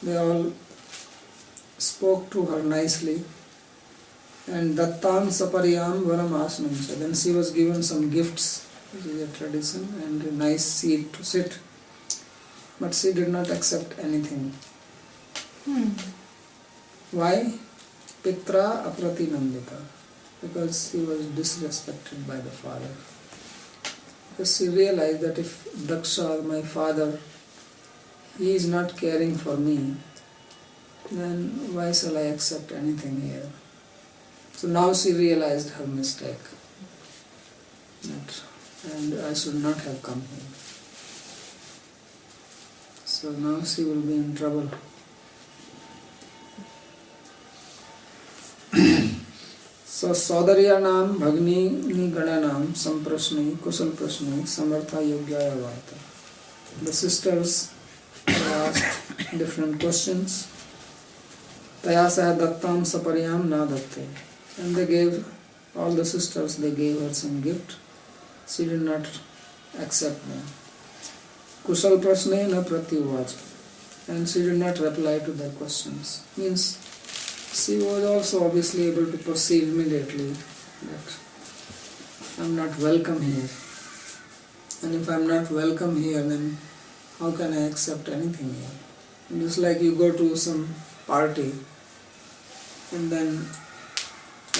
they all spoke to her nicely. And Dattam Saparyam Varam Asanam. So then she was given some gifts, which is a tradition, and a nice seat to sit. But she did not accept anything. Why? Pitra apratinandita. Because she was disrespected by the father. Because she realized that if Daksha, my father, he is not caring for me, then why shall I accept anything here? So now she realized her mistake, and I should not have come here. So now she will be in trouble. So Saudaryanam Bhagni Gananam Samprashni Kusal Prashni Samartha Yogyaya Varta. The sisters asked different questions. Tayasa Dattam Saparyam Nadatte. And they gave, all the sisters, they gave her some gift. She did not accept them. Kusal Prashne na Pratyuvacha. And she did not reply to their questions. Means she was also obviously able to perceive immediately that I am not welcome here. And if I am not welcome here, then how can I accept anything here? And just like you go to some party and then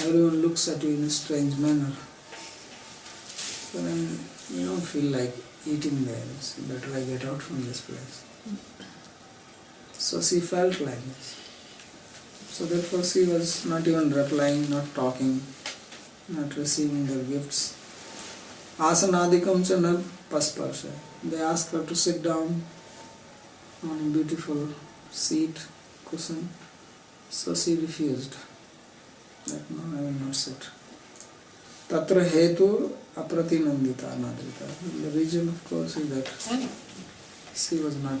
everyone looks at you in a strange manner. So then you don't feel like eating there. It's better I get out from this place. So she felt like this. So therefore she was not even replying, not talking, not receiving their gifts. Asanadikam cha na pasparsha. They asked her to sit down on a beautiful seat, cushion. So she refused. That no, I will not sit. Tatra hetu apratinandita nadrita. The reason, of course, is that she was not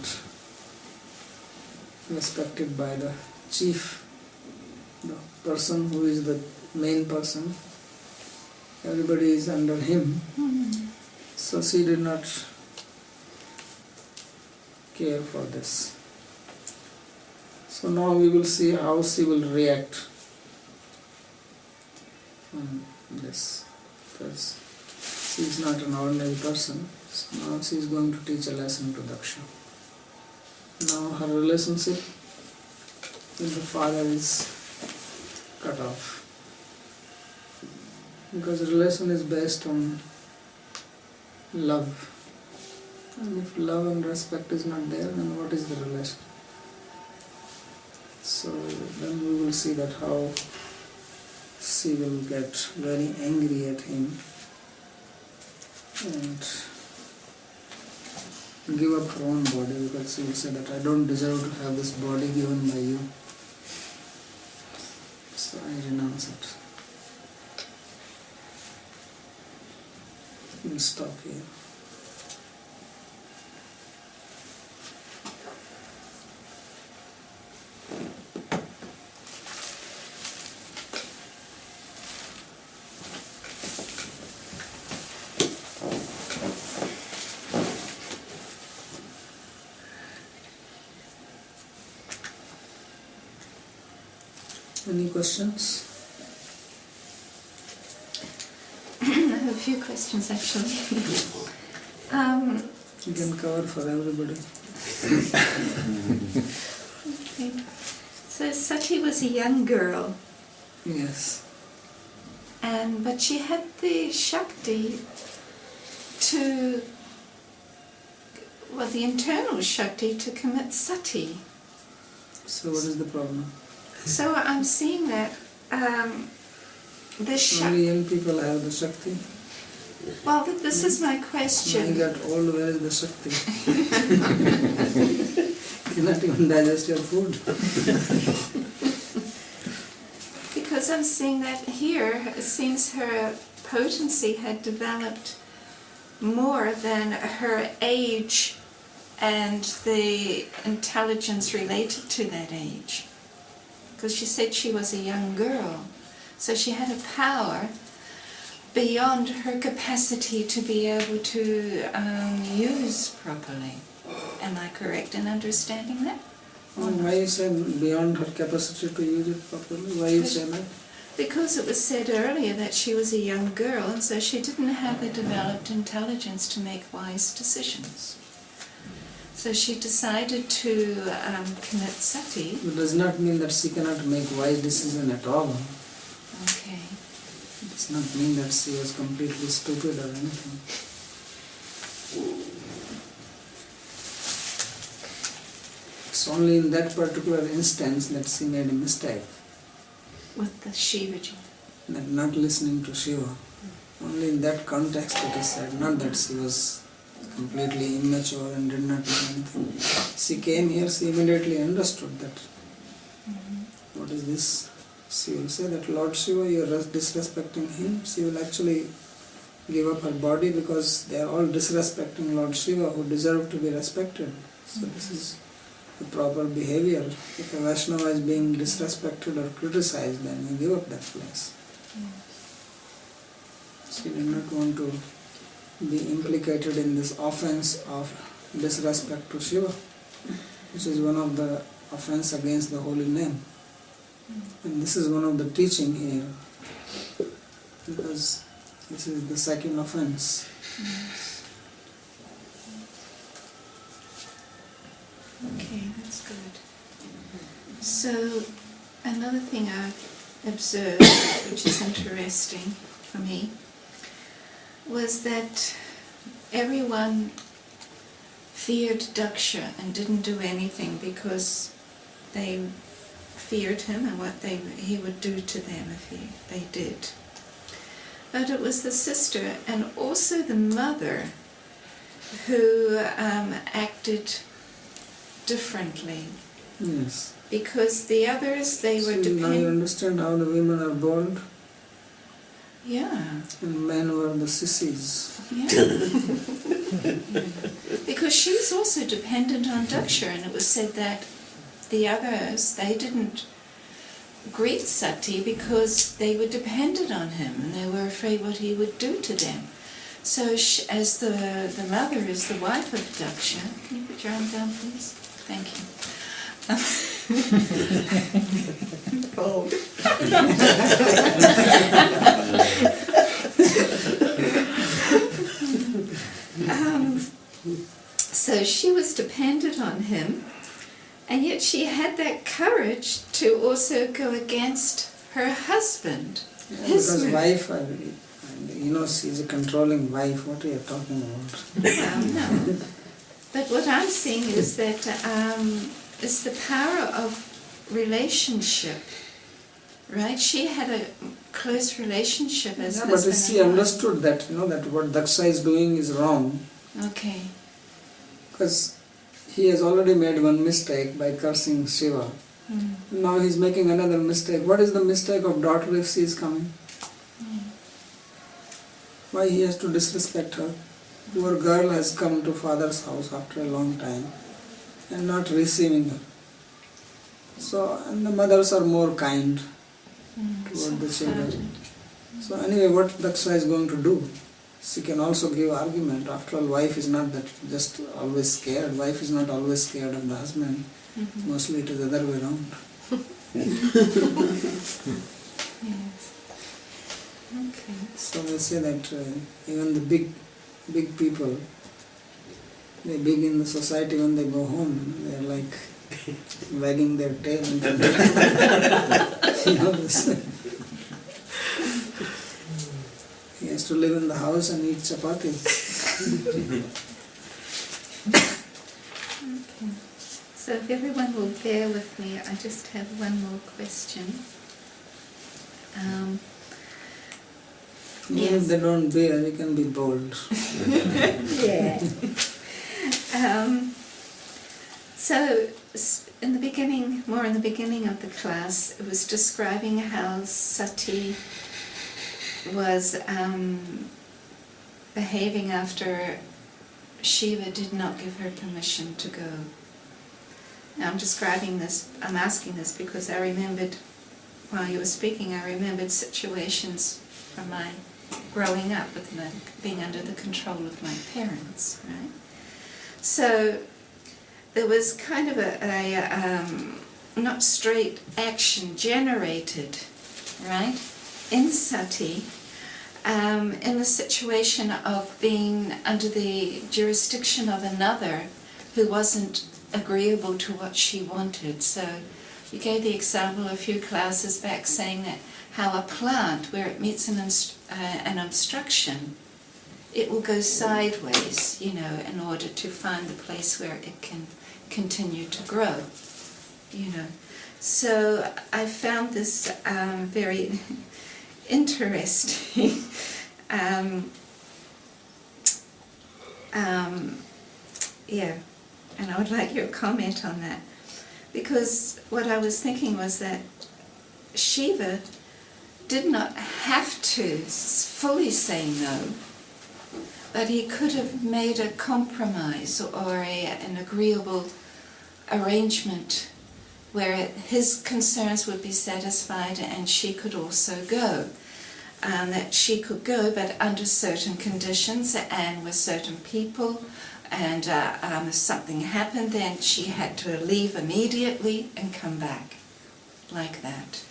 respected by the chief, the person who is the main person. Everybody is under him. So she did not care for this. So now we will see how she will react on this, because she is not an ordinary person. So now she is going to teach a lesson to Daksha. Now her relationship with the father is cut off, because relation is based on love. And if love and respect is not there, then what is the relation? So then we will see that how she will get very angry at him and give up her own body, because she will say that I don't deserve to have this body given by you. So I renounce it. We'll stop here. Any questions? I have a few questions actually. You can cover for everybody. Okay. So Sati was a young girl, Yes. but she had the Shakti to, the internal Shakti to commit sati. So what is the problem? So I'm seeing that this Shakti. Only young people have the Shakti. Well, this is my When I question. get old, where is the Shakti? Cannot even digest your food. Because I'm seeing that here, it seems her potency had developed more than her age and the intelligence related to that age. Because she said she was a young girl, so she had a power beyond her capacity to be able to use properly. Am I correct in understanding that? Why you say beyond her capacity to use it properly? Why you say that? Because it was said earlier that she was a young girl, and so she didn't have the developed intelligence to make wise decisions. So she decided to commit sati. It does not mean that she cannot make wise decision at all. Okay. It does not mean that she was completely stupid or anything. It's only in that particular instance that she made a mistake. With the Shivaji. That not listening to Shiva. Only in that context it is said, not that she was completely immature and did not know anything. She came here, she immediately understood that. What is this? She will say that Lord Shiva, you are disrespecting him. She will actually give up her body because they are all disrespecting Lord Shiva who deserve to be respected. So this is the proper behavior. If a Vaishnava is being disrespected or criticized, then you give up that place. She did not want to be implicated in this offense of disrespect to Shiva, which is one of the offense against the holy name. And this is one of the teaching here, because this is the second offense. Okay, that's good. So, another thing I observed, which is interesting for me, was that everyone feared Daksha and didn't do anything because they feared him and what he would do to them if they did. But it was the sister and also the mother who acted differently. Yes. Because the others, they were Now you dependent. understand how the women are bold Yeah. and men were the sissies. Yeah. Because she's also dependent on Daksha, and it was said that the others, they didn't greet Sati because they were dependent on him and they were afraid what he would do to them. So she, as the mother is the wife of Daksha, can you put your arm down please? Thank you. Bold. So she was dependent on him, and yet she had that courage to also go against her husband. Yeah, His because move. wife, she's a controlling wife. What are you talking about? No. But what I'm seeing is that it's the power of relationship, right? She had a close relationship as Yeah, but husband she and wife. understood that, that what Daksha is doing is wrong. Okay. Because he has already made one mistake by cursing Shiva. Mm. Now he's making another mistake. What is the mistake of daughter if she is coming? Why he has to disrespect her? Poor girl has come to father's house after a long time and not receiving her. So, and the mothers are more kind toward the children. So anyway, what Daksha is going to do? She can also give argument. After all, wife is not that just always scared. Wife is not always scared of the husband. Mm-hmm. Mostly it is the other way around. Yes. Okay. So they say that even the big people, they big in the society, when they go home, they are like wagging their tail. And this. He has to live in the house and eat chapati. Okay. So if everyone will bear with me, I just have one more question. Even if they don't bear, they can be bold. Yeah. So in the beginning, more in the beginning of the class, it was describing how Sati was behaving after Shiva did not give her permission to go. Now I'm describing this, I'm asking this because I remembered, while you were speaking, I remembered situations from my growing up with being under the control of my parents, right? So there was kind of a not straight action generated, right, in Sati, in the situation of being under the jurisdiction of another who wasn't agreeable to what she wanted. So you gave the example a few classes back saying that how a plant, where it meets an obstruction, it will go sideways, in order to find the place where it can continue to grow, So I found this very interesting. Yeah, and I would like your comment on that. Because what I was thinking was that Shiva did not have to fully say no, but he could have made a compromise or an agreeable arrangement where his concerns would be satisfied and she could also go. That she could go, but under certain conditions and with certain people, and if something happened, then she had to leave immediately and come back, like that.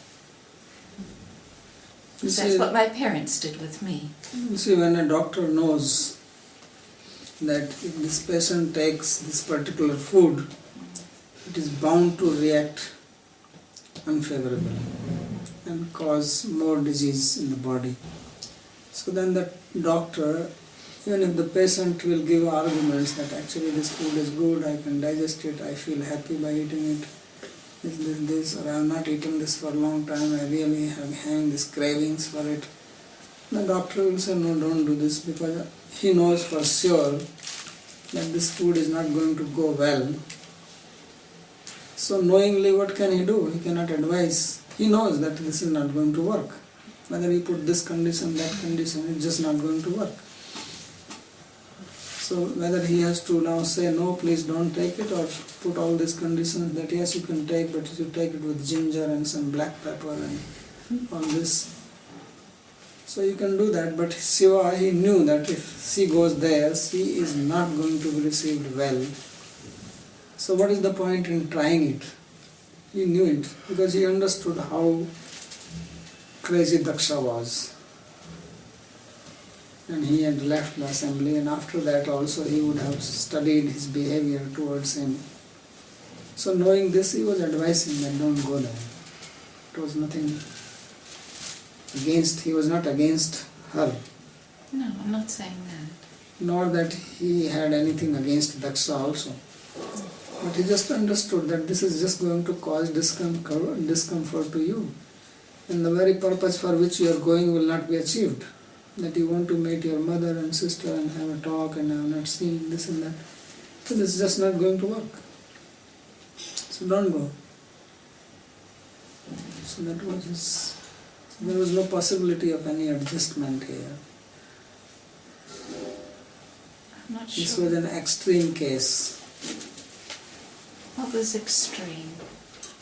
That's what my parents did with me. You see, when a doctor knows that if this patient takes this particular food, it is bound to react unfavorably and cause more disease in the body. So then the doctor, even if the patient will give arguments that actually this food is good, I can digest it, I feel happy by eating it, this, or I have not eaten this for a long time, I really am having these cravings for it. The doctor will say, no, don't do this, because he knows for sure that this food is not going to go well. So knowingly what can he do? He cannot advise. He knows that this is not going to work. Whether you put this condition, that condition, it's just not going to work. So whether he has to now say, no, please don't take it, or put all these conditions that yes, you can take, but you take it with ginger and some black pepper and all this. So you can do that, but Shiva, he knew that if she goes there, she is not going to be received well. So what is the point in trying it? He knew it, because he understood how crazy Daksha was. And he had left the assembly, and after that also he would have studied his behavior towards him. So knowing this, he was advising that don't go there. It was nothing against, he was not against her. No, I'm not saying that. Nor that he had anything against Daksha also. But he just understood that this is just going to cause discomfort to you. And the very purpose for which you are going will not be achieved. That you want to meet your mother and sister and have a talk and have not seen this and that. So this is just not going to work. So don't go. So that was his, there was no possibility of any adjustment here. I'm not This sure. was an extreme case. What was extreme?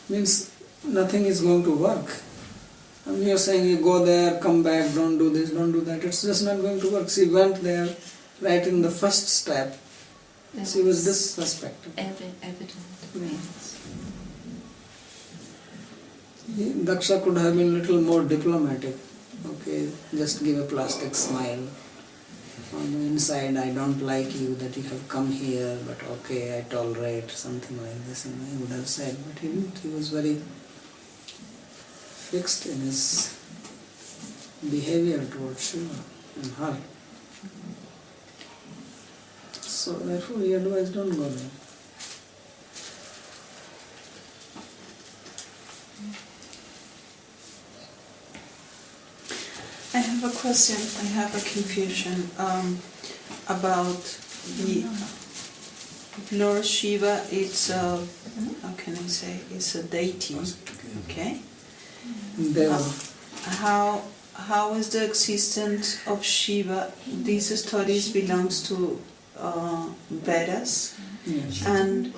Means nothing is going to work. And you're saying you go there, come back, don't do this, don't do that. It's just not going to work. She went there right in the first step. She was disrespected. Evident means. Daksha could have been a little more diplomatic. Okay, just give a plastic smile. On the inside, I don't like you that you have come here, but okay, I tolerate, something like this, and he would have said. But he didn't. He was very fixed in his behavior towards Shiva and her. So therefore he advised, don't go there. I have a question, I have a confusion about the Lord Shiva. It's a, how can I say, it's a deity, okay? Deva. How is the existence of Shiva? These studies belongs to Vedas, Yes. and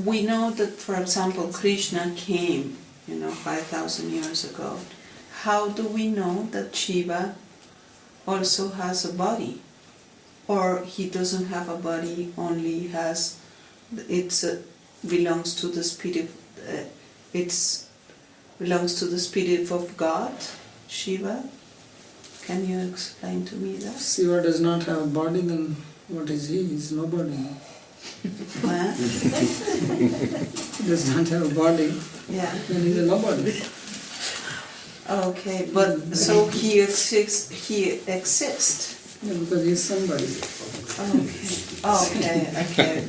we know that, for example, Krishna came, 5,000 years ago. How do we know that Shiva also has a body? Or he doesn't have a body, only has, belongs to the spirit, belongs to the spirit of God, Shiva? Can you explain to me that? Shiva does not have a body, then what is he? He is nobody. Huh? He does not have a body, Yeah. then he is a nobody. Okay, but so he exists. Yeah, because he is somebody. Okay.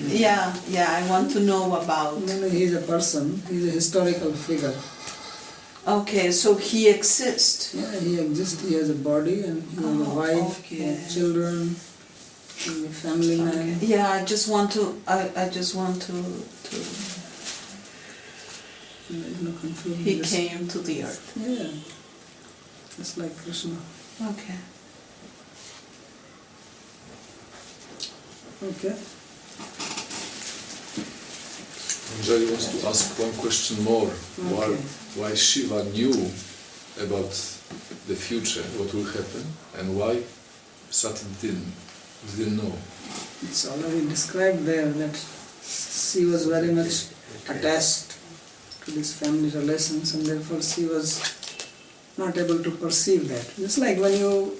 Yeah, I want to know about. No, he is a person, he is a historical figure. Okay, so he exists. Yeah, he exists, he has a body and he has a wife, he has children, he is a family man. Okay. Yeah, I just want to. I just want to. There is no confusion. He Just- came to the earth. Yeah, just like Krishna. Okay. Okay. Anjali wants to ask one question more. Okay. Why Shiva knew about the future, what will happen, and why Sati didn't know? It's already described there that she was very much attached to these family relations, and therefore she was not able to perceive that. It's like when you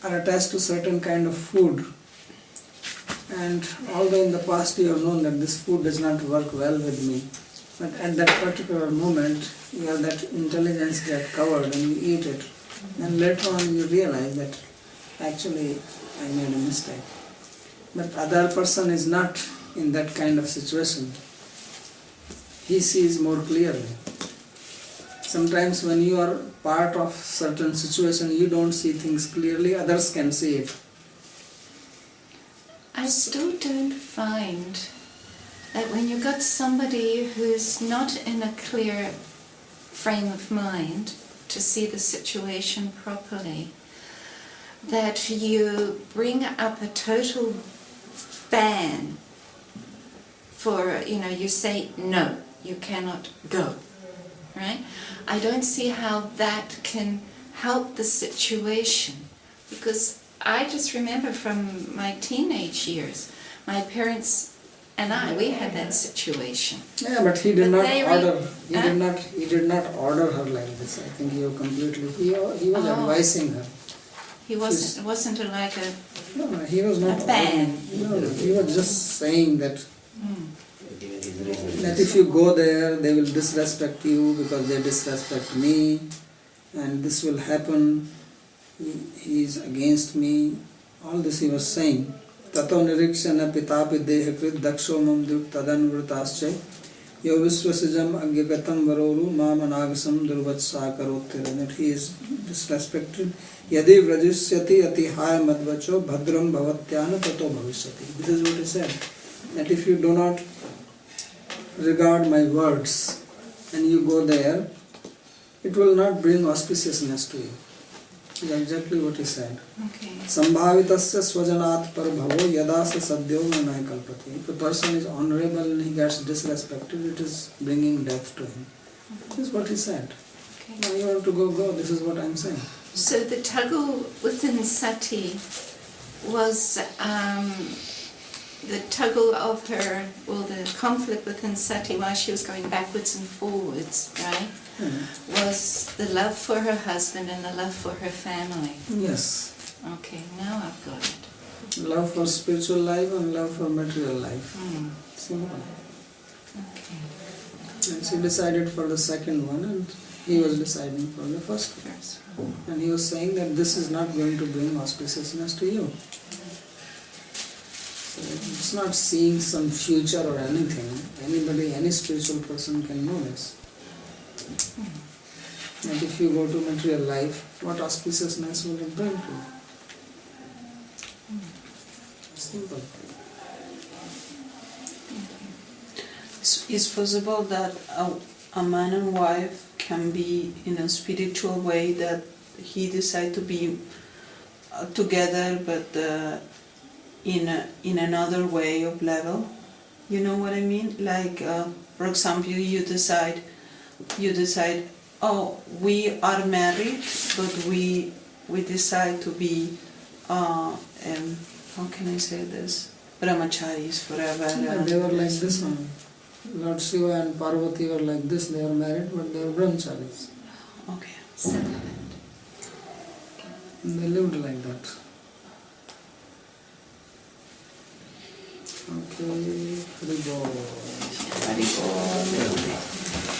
are attached to certain kind of food, and although in the past you have known that this food does not work well with me, but at that particular moment you have that intelligence get covered and you eat it, and later on you realize that actually I made a mistake. But other person is not in that kind of situation. He sees more clearly. Sometimes when you are part of certain situation, you don't see things clearly, others can see it. I still don't find that when you've got somebody who's not in a clear frame of mind to see the situation properly, that you bring up a total ban for, you say, no, you cannot go, right? I don't see how that can help the situation, because I just remember from my teenage years, my parents and we had that situation. Yeah, but he did But not they order. He did not order her like this. I think he completely. He was advising her. He wasn't like a No, he was not a ban. No, he was just saying that that if you go there, they will disrespect you because they disrespect me, and this will happen. He is against me. All this he was saying. Tato nirikshana pitapi dehakrit daksho mamduk tadanvrtasche yo visvasijam agyagatam varoru mamanagasam durvatsa karottere. That he is disrespected. Yadi vrajisyati atihaya madvacho bhadram bhavatyana tato bhavishyati. This is what he said. That if you do not regard my words and you go there, it will not bring auspiciousness to you. Is exactly what he said. Okay. Sambhavitasya swajanat parabhavo yadasa sadhyo nanai kalpati. If a person is honorable and he gets disrespected, it is bringing death to him. This is what he said. Okay. Now you want to go, this is what I am saying. So the tuggle within Sati was the tuggle of her, well, the conflict within Sati while she was going backwards and forwards, right? Was the love for her husband and the love for her family. Yes. Okay, now I've got it. Love for spiritual life and love for material life. Simple. Okay. And she decided for the second one and he was deciding for the first one. And he was saying that this is not going to bring auspiciousness to you. So it's not seeing some future or anything. Anybody, any spiritual person can know this. And if you go to material life, what auspiciousness will it bring to you? Simple. It's possible that a man and wife can be in a spiritual way that he decide to be together, but in another way of level. You know what I mean? Like, for example, you decide, oh, we are married, but we decide to be, how can I say this? Brahmacharis forever. Yeah, they were like this one. Lord Shiva and Parvati were like this. They were married, but they were brahmacharis. Okay. And they lived like that. Okay, Hari Bol. Hari Bol.